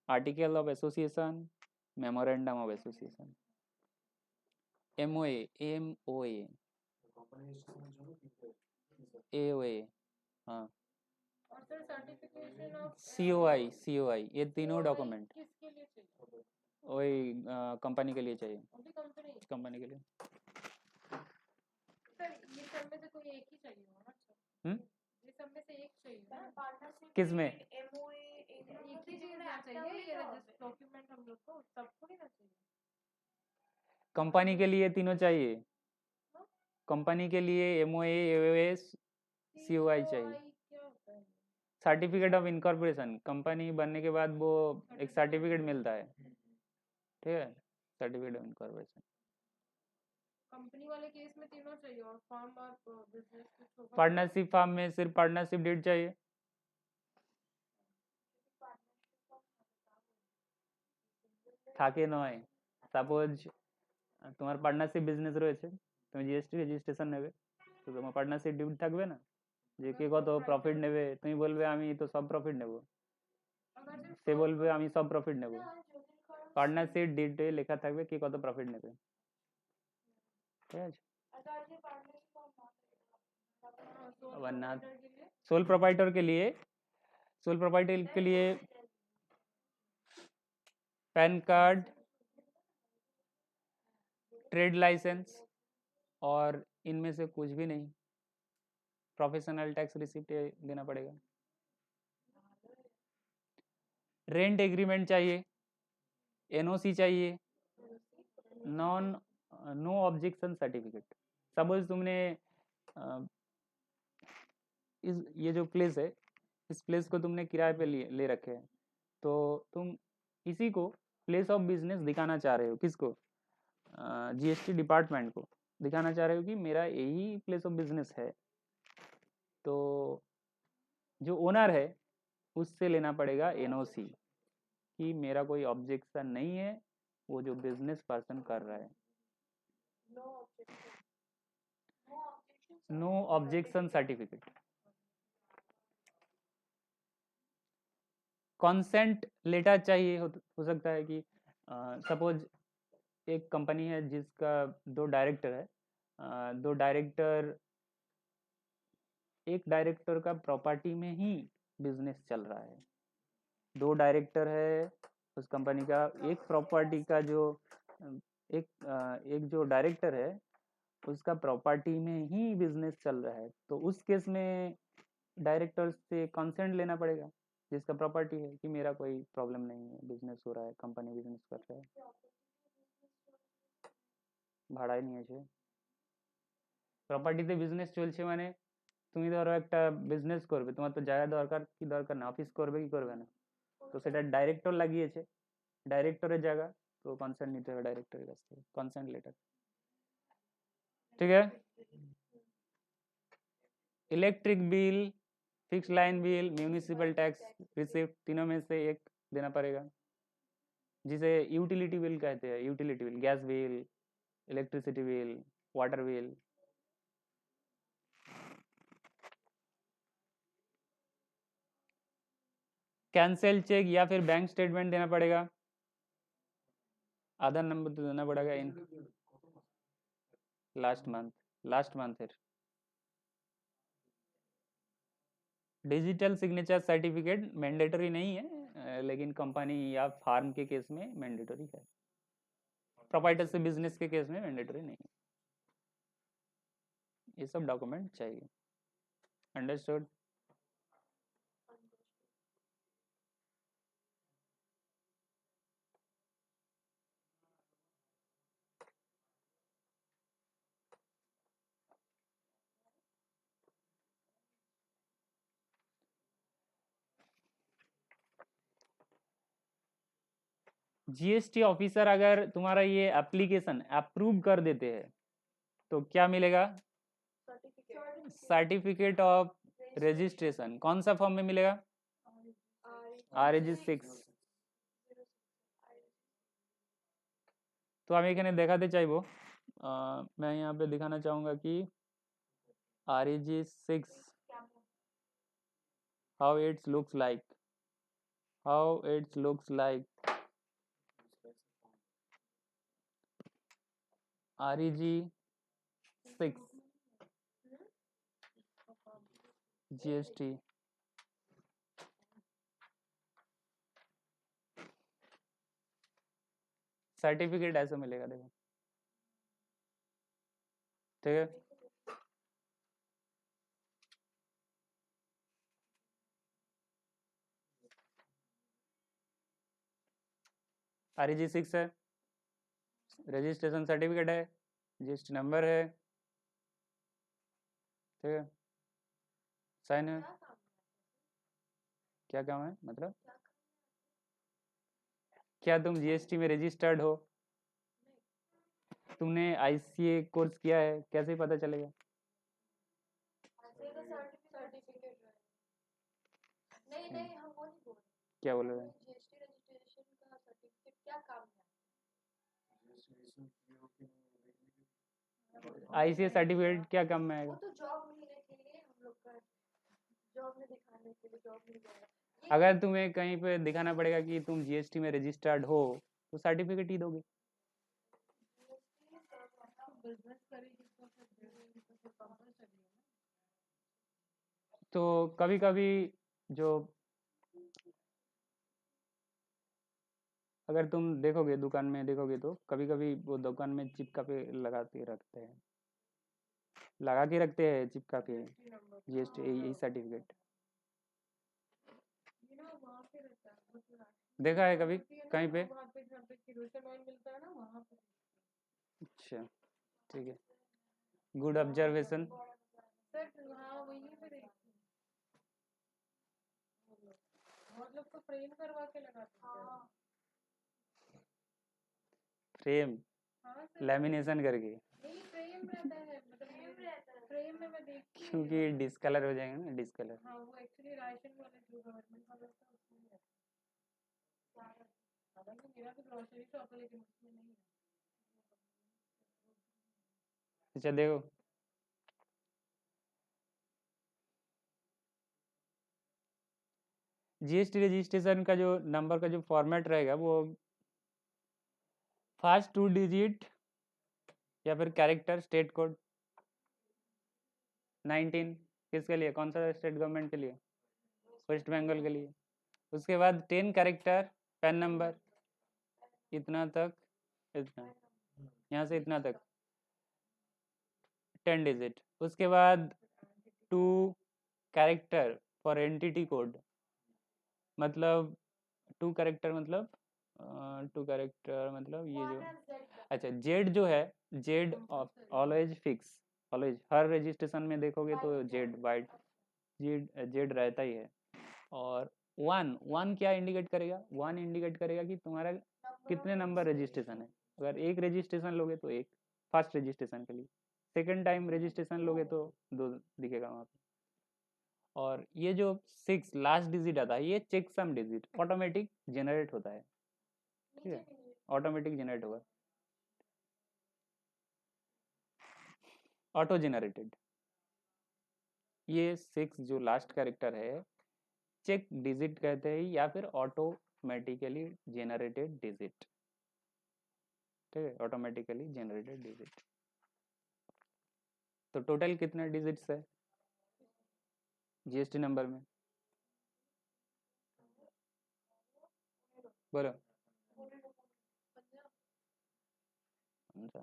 [SPEAKER 1] article of association, memorandum of association. MOA MOA AOA, हाँ। COI ये तीनों डॉक्यूमेंट वही कंपनी के लिए चाहिए, कंपनी के लिए।
[SPEAKER 2] ये सब में से कोई एक ही चाहिए होना। ये सब में से एक चाहिए ना?
[SPEAKER 1] किस में?
[SPEAKER 2] MOA एक ही चीज ना चाहिए, ये डॉक्यूमेंट हम लोग को सबको नहीं ना चाहिए।
[SPEAKER 1] कंपनी के लिए तीनों चाहिए। कंपनी के लिए MOA AOA COI चाहिए। सर्टिफिकेट ऑफ इनकॉर्पोरेशन, कंपनी बनने के बाद वो एक सर्टिफिकेट मिलता है, ठीक है, सर्टिफिकेट ऑफ इनकॉर्पोरेशन।
[SPEAKER 2] कंपनी वाले केस में तीनों चाहिए और फार्म और बिजनेस कुछ होगा।
[SPEAKER 1] पार्टनरशिप फार्म में सिर्फ पार्टनरशिप डीड चाहिए। থাকে নয়, সাপোজ তোমার পার্টনারশিপ বিজনেস রয়েছে, তুমি জিএসটি রেজিস্ট্রেশন নেবে, তো তোমার পার্টনারশিপ ডিউটি থাকবে না যে কে কত প্রফিট নেবে, তুমি বলবে আমি তো সব প্রফিট নেব, সে বলবে আমি সব প্রফিট নেব, পার্টনারশিপ ডিডে লেখা থাকবে কে কত প্রফিট নেবে, ঠিক আছে। वरना सोल प्रोप्राइटर के लिए पैन कार्ड, ट्रेड लाइसेंस और इनमें से कुछ भी नहीं, प्रोफेशनल टैक्स रिसिप्ट देना पड़ेगा। रेंट एग्रीमेंट चाहिए, एनओसी चाहिए, नो ऑब्जेक्शन सर्टिफिकेट। सपोज तुमने ये जो प्लेस है, इस प्लेस को तुमने किराए पे ले रखे हैं, तो तुम इसी को प्लेस ऑफ बिजनेस दिखाना चाह रहे हो, किसको, जीएसटी डिपार्टमेंट को दिखाना चाह रहे हो कि मेरा यही प्लेस ऑफ बिजनेस है, तो जो ओनर है उससे लेना पड़ेगा एनओसी कि मेरा कोई ऑब्जेक्शन नहीं है, वो जो बिजनेस पर्सन कर रहा है। No objection certificate. Consent letter चाहिए, हो सकता है कि सपोज एक कंपनी है जिसका 2 डायरेक्टर है, एक डायरेक्टर का प्रॉपर्टी में ही बिजनेस चल रहा है, 2 डायरेक्टर है उस कंपनी का, एक प्रॉपर्टी का जो एक जो डायरेक्टर है उसका प्रॉपर्टी में ही बिजनेस चल रहा है, तो उस केस में डायरेक्टर से कंसेंट लेना पड़ेगा जिसका प्रॉपर्टी है कि मेरा कोई प्रॉब्लम नहीं है, बिजनेस हो रहा है, कंपनी बिजनेस कर रहा है, ভাড়ায় নিয়েছে, প্রপার্টিতে বিজনেস চলছে মানে তুমি ধরো একটা বিজনেস করবে, তোমার তো জায়গা দরকার কি দরকার না, অফিস করবে কি করবে না, তো সেটা ডাইরেক্টর লাগিয়েছে, ডাইরেক্টরের জায়গা, তো কনসেন্ট নিতে হবে ডাইরেক্টরের কাছ থেকে, কনসেন্ট লেটার, ठीक है। Electric bill, fix line bill, municipal tax receipt, तीनों में से एक देना पड़ेगा, जिसे यूटिलिटी बिल कहते हैं, utility bill, gas bill, electricity bill, water bill. Cancel cheque या फिर बैंक स्टेटमेंट देना पड़ेगा, आधार नंबर तो देना पड़ेगा इन लास्ट मंथ है। डिजिटल सिग्नेचर सर्टिफिकेट मैंडेटरी नहीं है, लेकिन कंपनी या फार्म के केस में मैंडेटरी है, प्रोप्राइटर से बिजनेस के केस में मैंडेटरी नहीं है, ये सब डॉक्यूमेंट चाहिए। अंडरस्टूड। जीएसटी ऑफिसर अगर तुम्हारा ये एप्लीकेशन अप्रूव कर देते हैं तो क्या मिलेगा, सर्टिफिकेट ऑफ रजिस्ट्रेशन। कौन सा फॉर्म में मिलेगा, RAG6। तो আমি এখানে দেখাতে চাইবো, मैं यहाँ पे दिखाना चाहूँगा कि RAG6 how it looks like, RAG6 GST certificate ऐसा मिलेगा, देखो, ठीक है। RAG6 है, रजिस्ट्रेशन सर्टिफिकेट है, GST नंबर है, ठीक है, साइन है। क्या काम है, मतलब क्या तुम जीएसटी में रजिस्टर्ड हो, तुमने ICA कोर्स किया है, कैसे पता चलेगा?
[SPEAKER 2] सर्टिफिकेट नहीं नहीं, हम वो नहीं बोल रहे।
[SPEAKER 1] क्या बोल रहे हैं?
[SPEAKER 2] जीएसटी रजिस्ट्रेशन का सर्टिफिकेट क्या काम है?
[SPEAKER 1] ICA सर्टिफिकेट क्या काम में आएगा?
[SPEAKER 2] वो तो जॉब मिलने के लिए हम लोग का, जॉब में दिखाने के लिए जॉब मिल जाएगा।
[SPEAKER 1] अगर तुम्हें कहीं पे दिखाना पड़ेगा कि तुम GST में रजिस्टर्ड हो तो सर्टिफिकेट ही दोगे। तो कभी कभी जो अगर तुम देखोगे दुकान में देखोगे तो कभी कभी वो दुकान में चिपका पे लगा के रखते हैं, चिपका के GST यही सर्टिफिकेट। देखा है कभी कहीं पे? अच्छा, ठीक है, गुड ऑब्जर्वेशन। फ्रेम लैमिनेशन करके, क्योंकि डिस्कलर हो जाएंगे ना, डिस्कलर। अच्छा देखो, GST रजिस्ट्रेशन का जो नंबर का जो फॉर्मेट रहेगा वो फर्स्ट 2 डिजिट या फिर कैरेक्टर स्टेट कोड 19, किसके लिए, कौन सा स्टेट गवर्नमेंट के लिए? वेस्ट बंगाल के लिए। उसके बाद 10 कैरेक्टर पैन नंबर, इतना तक, इतना, यहाँ से इतना तक 10 डिजिट। उसके बाद 2 कैरेक्टर फॉर एंटिटी कोड, मतलब 2 कैरेक्टर मतलब 2 कैरेक्टर मतलब ये जो, अच्छा जेड जो है, जेड ऑलवेज फिक्स, ऑलवेज हर रजिस्ट्रेशन में देखोगे तो जेड वाइट जेड जेड रहता ही है। और वन वन क्या इंडिकेट करेगा? वन इंडिकेट करेगा कि तुम्हारा कितने नंबर रजिस्ट्रेशन है। अगर एक रजिस्ट्रेशन लोगे तो एक, फर्स्ट रजिस्ट्रेशन के लिए। सेकेंड टाइम रजिस्ट्रेशन लोगे तो 2 दिखेगा वहाँ पे। और ये जो 6 लास्ट डिजिट आता है, ये चेक सम डिजिट ऑटोमेटिक जनरेट होता है, ठीक है, ऑटोमेटिक जनरेट होगा, ऑटो जनरेटेड। ये 6 जो लास्ट कैरेक्टर है चेक डिजिट कहते हैं या फिर ऑटोमेटिकली जनरेटेड डिजिट, ठीक है, ऑटोमेटिकली जनरेटेड डिजिट। तो टोटल कितने डिजिट्स है GST नंबर में? बोलो। अच्छा,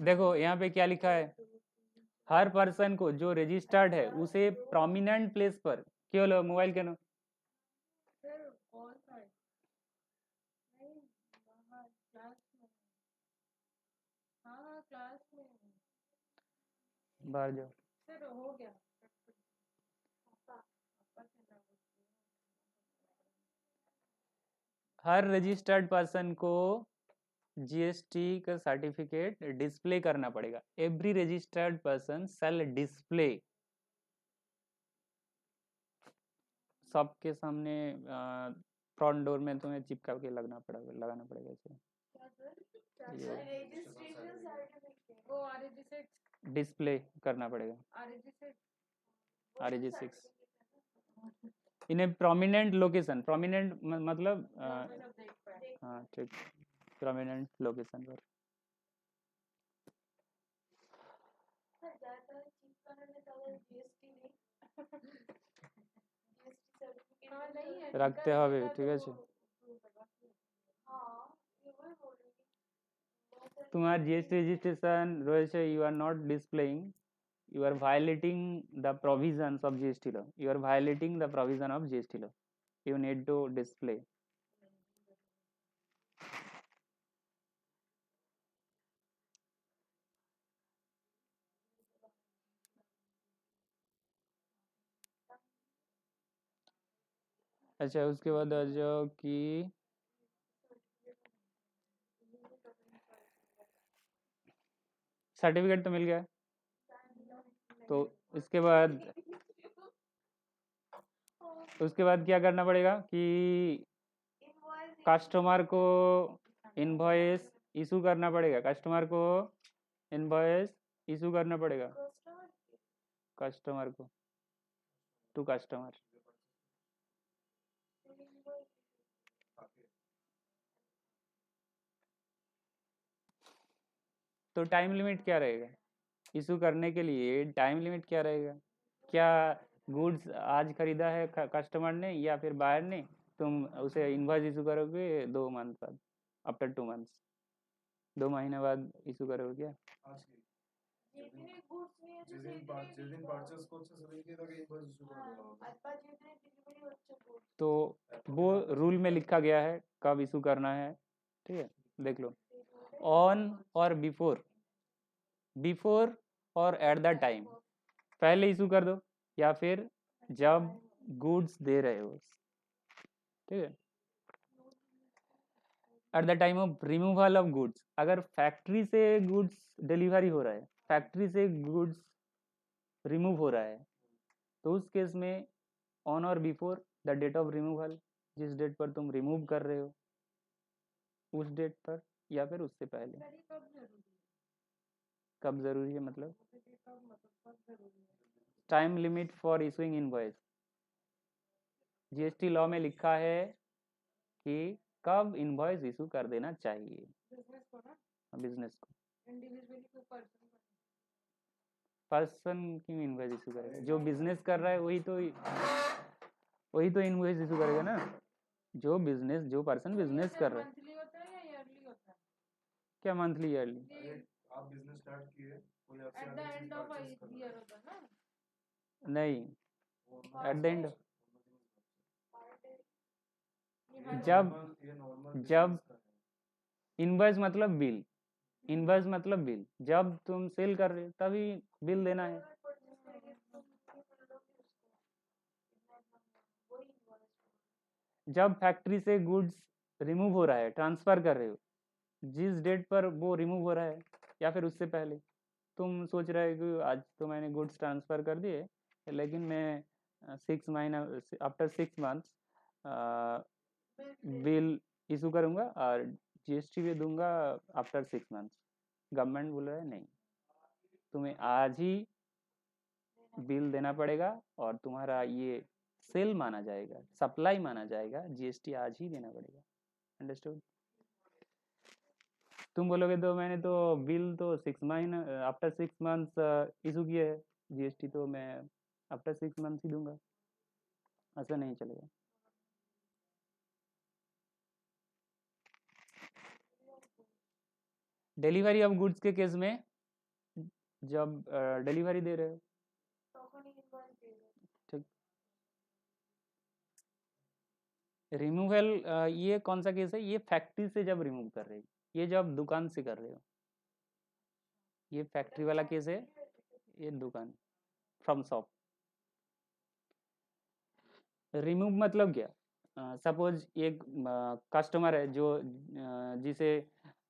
[SPEAKER 1] देखो यहाँ पे क्या लिखा है, हर पर्सन को जो रजिस्टर्ड है उसे प्रोमिनेंट प्लेस पर, केवल मोबाइल के नो, बाहर जाओ, हर रजिस्टर्ड पर्सन को GST का सर्टिफिकेट डिस्प्ले करना पड़ेगा। Every registered person shall display, सबके सामने फ्रंट डोर में तुम्हें चिपका के लगाना पड़ेगा इसे, डिस्प्ले करना पड़ेगा RG6 इन ए प्रोमिनेंट लोकेशन। प्रोमिनेंट मतलब हाँ ठीक, प्रोमिनेंट लोकेशन पर। রাখতে হবে, ঠিক আছে। তোমার GST registration রয়েছে, you are not displaying, you are violating the provisions of GST law, you are violating the provision of GST law, you need to display। अच्छा उसके बाद आ जाओ कि सर्टिफिकेट तो मिल गया, तो उसके बाद क्या करना पड़ेगा कि कस्टमर को इनवॉइस इशू करना पड़ेगा, कस्टमर को इनवॉइस इशू करना पड़ेगा, कस्टमर को, टू कस्टमर। तो टाइम लिमिट क्या रहेगा इशू करने के लिए, टाइम लिमिट क्या रहेगा? क्या गुड्स आज खरीदा है कस्टमर ने या फिर बायर ने, तुम उसे इनवॉइस इशू करोगे 2 मंथ बाद, आफ्टर 2 मंथ्स, 2 महीने बाद इशू करोगे क्या? तो वो रूल में लिखा गया है कब इशू करना है, ठीक है, देख लो। ऑन और बिफोर, बिफोर और एट द टाइम, पहले इशू कर दो या फिर जब गुड्स दे रहे हो, ठीक है। At the time of removal of goods, अगर फैक्ट्री से गुड्स डिलीवरी हो रहा है, फैक्ट्री से गुड्स रिमूव हो रहा है, तो उस केस में on or before the date of removal, जिस डेट पर तुम रिमूव कर रहे हो उस डेट पर, या फिर उससे पहले। कब जरूरी है मतलब? Time limit for issuing invoice, GST law में लिखा है कि कब इनवॉइस इशू कर देना चाहिए बिजनेस को। पर्सन क्यों इनवॉइस इशू करेगा? जो बिजनेस कर रहा है वही तो इनवॉइस इशू करेगा ना, जो पर्सन बिजनेस कर रहा है। क्या मंथली ईयरली? आप बिजनेस स्टार्ट किए, कोई आपसे at the end of year होता है ना? नहीं, एट द एंड, जब इनवॉइस मतलब बिल, इनवॉइस मतलब बिल, जब तुम सेल कर रहे हो तभी बिल देना है। जब फैक्ट्री से गुड्स रिमूव हो रहा है, ट्रांसफर कर रहे हो, जिस डेट पर वो रिमूव हो रहा है या फिर उससे पहले, तुम सोच रहे हो कि आज तो मैंने गुड्स ट्रांसफ़र कर दिए, लेकिन मैं 6 महीना आफ्टर 6 मंथ्स बिल इशू करूँगा और जीएसटी भी दूंगा आफ्टर 6 मंथ्स। गवर्नमेंट बोल रहा है नहीं, तुम्हें आज ही बिल देना पड़ेगा और तुम्हारा ये सेल माना जाएगा, सप्लाई माना जाएगा, जीएसटी आज ही देना पड़ेगा। अंडरस्टूड? तुम बोलोगे तो मैंने तो बिल तो 6 महीना आफ्टर 6 मंथ्स इशू किया है, जीएसटी तो मैं आफ्टर 6 मंथ्स ही दूंगा, ऐसा नहीं चलेगा। डिलीवरी ऑफ गुड्स के केस में, जब डिलीवरी दे रहे हो, ठीक। रिमूवल, ये कौन सा केस है? ये फैक्ट्री से जब रिमूव कर रहे हो, ये जब दुकान से कर रहे हो, ये फैक्ट्री वाला केस है, ये दुकान, फ्रॉम शॉप। रिमूव मतलब क्या? सपोज एक कस्टमर है जो जिसे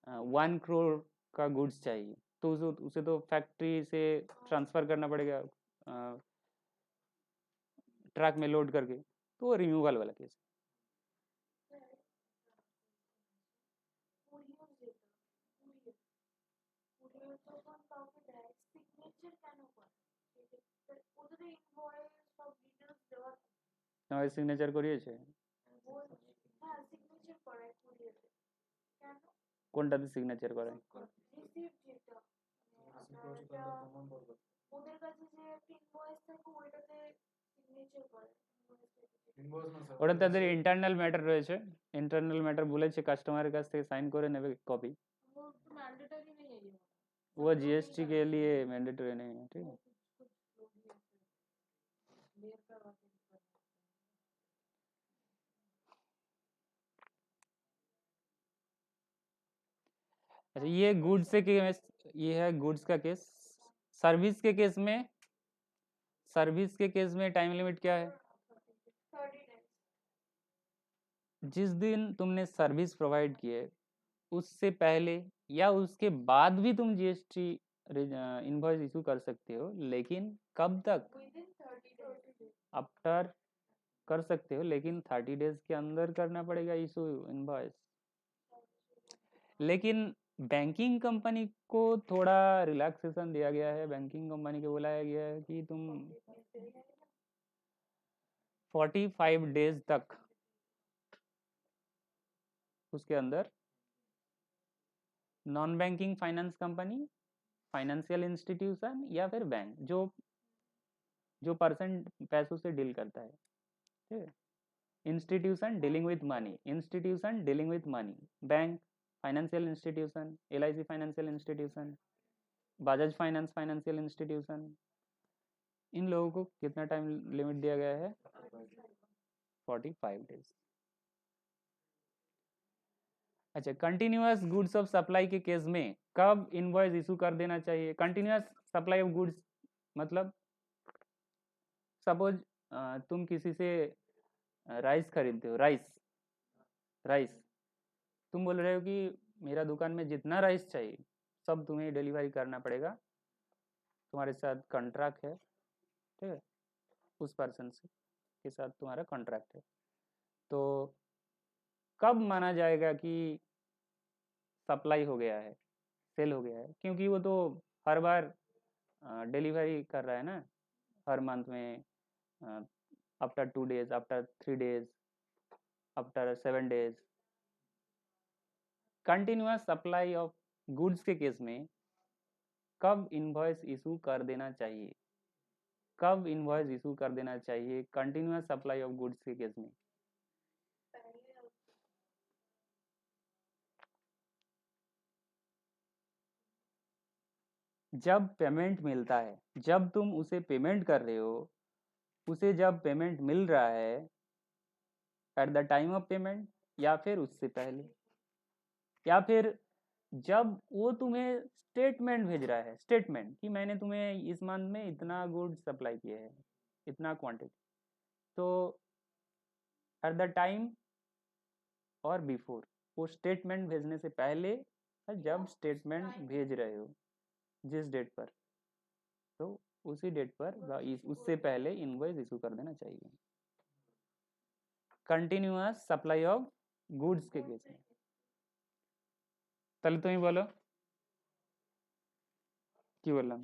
[SPEAKER 1] 1 करोड़ का गुड्स चाहिए, तो उसे तो फैक्ट्री से ट्रांसफ़र करना पड़ेगा ट्रक में लोड करके, तो वो रिमूवल वाला केस। তোমার সিগনেচার করিয়েছে? কোনটাতে সিগনেচার করে? ওটা তাদের ইন্টারনাল ম্যাটার রয়েছে, ইন্টারনাল ম্যাটার বলেছে কাস্টমারের কাছ থেকে সাইন করে নেবে कॉपी, वो जीएसटी के लिए मैंडेटरी नहीं है, ठीक है। अच्छा ये गुड्स से केस, ये है गुड्स का केस। सर्विस के केस में, सर्विस के केस में टाइम लिमिट क्या है? जिस दिन तुमने सर्विस प्रोवाइड किए उससे पहले या उसके बाद भी तुम जीएसटी इनवॉइस इशू कर सकते हो, लेकिन कब तक? आफ्टर कर सकते हो, लेकिन 30 डेज के अंदर करना पड़ेगा इशू इनवॉइस। लेकिन बैंकिंग कंपनी को थोड़ा रिलैक्सेशन दिया गया है। बैंकिंग कंपनी को बोलाया गया है कि तुम 45 डेज तक उसके अंदर non banking finance company, financial institution या फिर बैंक जो परसेंट पैसों से डील करता है, ठीक है। Institution dealing with money, institution dealing with money, bank, financial institution, LIC financial institution, Bajaj finance financial institution, इन लोगों को कितना टाइम लिमिट दिया गया है? 45 डेज। अच्छा, कंटिन्यूअस गुड्स ऑफ सप्लाई के केस में कब इनवॉइस इशू कर देना चाहिए? कंटिन्यूअस सप्लाई ऑफ गुड्स मतलब सपोज तुम किसी से राइस खरीदते हो, राइस तुम बोल रहे हो कि मेरा दुकान में जितना राइस चाहिए सब तुम्हें डिलीवरी करना पड़ेगा, तुम्हारे साथ कॉन्ट्रैक्ट है, ठीक है, उस पर्सन से के साथ तुम्हारा कॉन्ट्रैक्ट है। तो कब माना जाएगा कि सप्लाई हो गया है, सेल हो गया है? क्योंकि वो तो हर बार डिलीवरी कर रहा है ना, हर मंथ में, after 2 days, after 3 days, after 7 days. Continuous supply of goods के केस में कब इनवॉइस इशू कर देना चाहिए? कब इनवॉइस इशू कर देना चाहिए कंटिन्यूअस सप्लाई ऑफ गुड्स के केस में? जब पेमेंट मिलता है, जब तुम उसे पेमेंट कर रहे हो, उसे जब पेमेंट मिल रहा है at the time of payment, या फिर उससे पहले, या फिर जब वो तुम्हें स्टेटमेंट भेज रहा है, स्टेटमेंट कि मैंने तुम्हें इस मंथ में इतना गुड सप्लाई किया है, इतना क्वांटिटी, तो एट द टाइम और बिफोर, वो स्टेटमेंट भेजने से पहले, जब स्टेटमेंट भेज रहे हो जिस डेट पर, तो उसी डेट पर उससे पहले इनवॉइस इशू कर देना चाहिए कंटिन्यूअस सप्लाई ऑफ गुड्स के केस में। তাহলে তুমি বলো কি বললাম?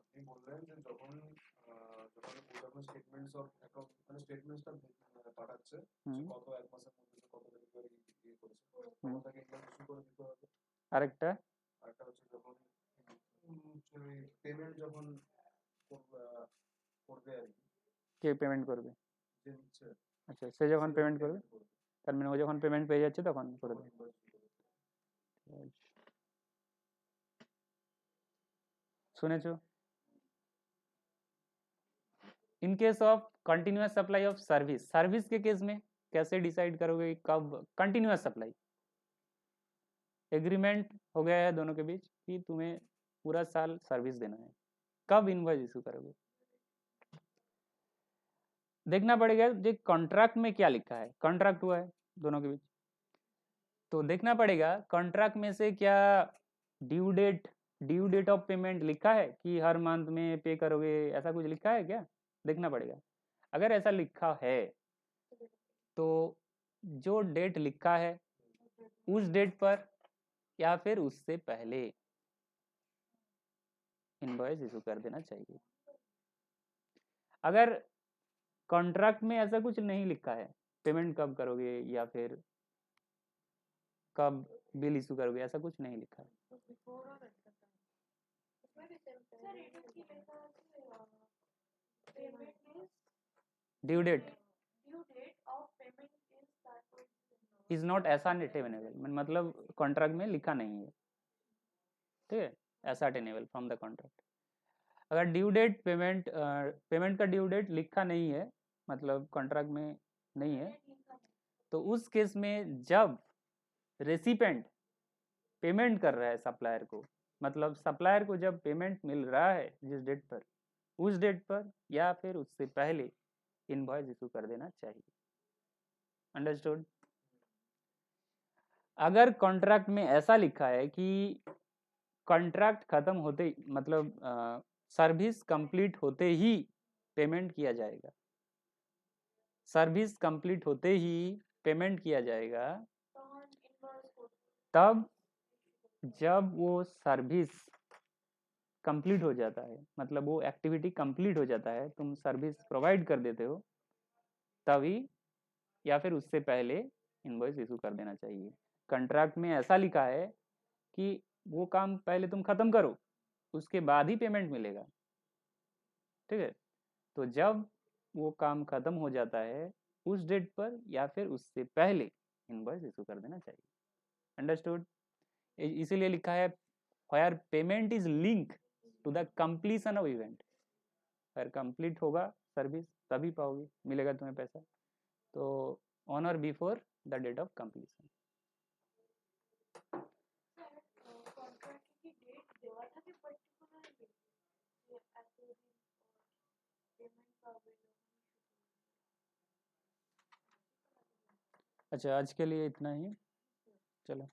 [SPEAKER 3] আপনি বললেন যে যখন যখন স্টেটমেন্টস অফ অ্যাকাউন্ট মানে স্টেটমেন্টসটা পাঠাচ্ছে কত এক মাসের মধ্যে কত ডেলিভারি করেছে তখন তাকে ইনভয়েস ইস্যু করে দিতে হবে।
[SPEAKER 1] আরেকটা
[SPEAKER 3] হচ্ছে যখন পেমেন্ট যখন করবে আর কি,
[SPEAKER 1] কে পেমেন্ট করবে?
[SPEAKER 3] যে দিচ্ছে,
[SPEAKER 1] আচ্ছা, সে যখন পেমেন্ট করবে, তার মানে ও যখন পেমেন্ট পেয়ে যাচ্ছে তখন করে দেবে। শুনেছো? In case of continuous supply of service, service के केस में कैसे डिसाइड करोगे कब कंटिन्यूअस सप्लाई? एग्रीमेंट हो गया है दोनों के बीच कि तुम्हें पूरा साल सर्विस देना है, कब इनवॉइस इशू करोगे? देखना पड़ेगा जो कॉन्ट्रैक्ट में क्या लिखा है, कॉन्ट्रैक्ट हुआ है दोनों के बीच, तो देखना पड़ेगा कॉन्ट्रैक्ट में से क्या ड्यू डेट ऑफ पेमेंट लिखा है कि हर मंथ में पे करोगे, ऐसा कुछ लिखा है क्या? देखना पड़ेगा। अगर ऐसा लिखा है तो जो डेट लिखा है उस डेट पर या फिर उससे पहले इनवॉइस इशू कर देना चाहिए। अगर कॉन्ट्रैक्ट में ऐसा कुछ नहीं लिखा है, पेमेंट कब करोगे या फिर कब बिल इशू करोगे, ऐसा कुछ नहीं लिखा है, ड्यू डेट इज नॉट ऐसा अटेनेबल, मतलब कॉन्ट्रैक्ट में लिखा नहीं है, ठीक है, ऐसा अटेनेबल फ्रॉम द कॉन्ट्रैक्ट। अगर ड्यू डेट पेमेंट का ड्यू डेट लिखा नहीं है, मतलब कॉन्ट्रैक्ट में नहीं है, तो उस केस में जब रेसिपेंट पेमेंट कर रहा है सप्लायर को, मतलब सप्लायर को जब पेमेंट मिल रहा है जिस डेट पर, उस डेट पर या फिर उससे पहले इनवॉइस इशू कर देना चाहिए। अंडरस्टूड। अगर कॉन्ट्रैक्ट में ऐसा लिखा है कि कॉन्ट्रैक्ट खत्म होते मतलब सर्विस कंप्लीट होते ही पेमेंट किया जाएगा, सर्विस कंप्लीट होते ही पेमेंट किया जाएगा, तब जब वो सर्विस कंप्लीट हो जाता है, मतलब वो एक्टिविटी कंप्लीट हो जाता है, तुम सर्विस प्रोवाइड कर देते हो, तभी या फिर उससे पहले इनवॉइस इशू कर देना चाहिए। कॉन्ट्रैक्ट में ऐसा लिखा है कि वो काम पहले तुम खत्म करो, उसके बाद ही पेमेंट मिलेगा, ठीक है। तो जब वो काम खत्म हो जाता है उस डेट पर या फिर उससे पहले इनवॉइस इशू कर देना चाहिए। अंडरस्टूड। इसीलिए लिखा है where payment is link to the completion of event, अगर कंप्लीट होगा सर्विस तभी पाओगे, मिलेगा तुम्हें पैसा। तो on or before the date of completion. अच्छा, आज के लिए इतना ही, चलो।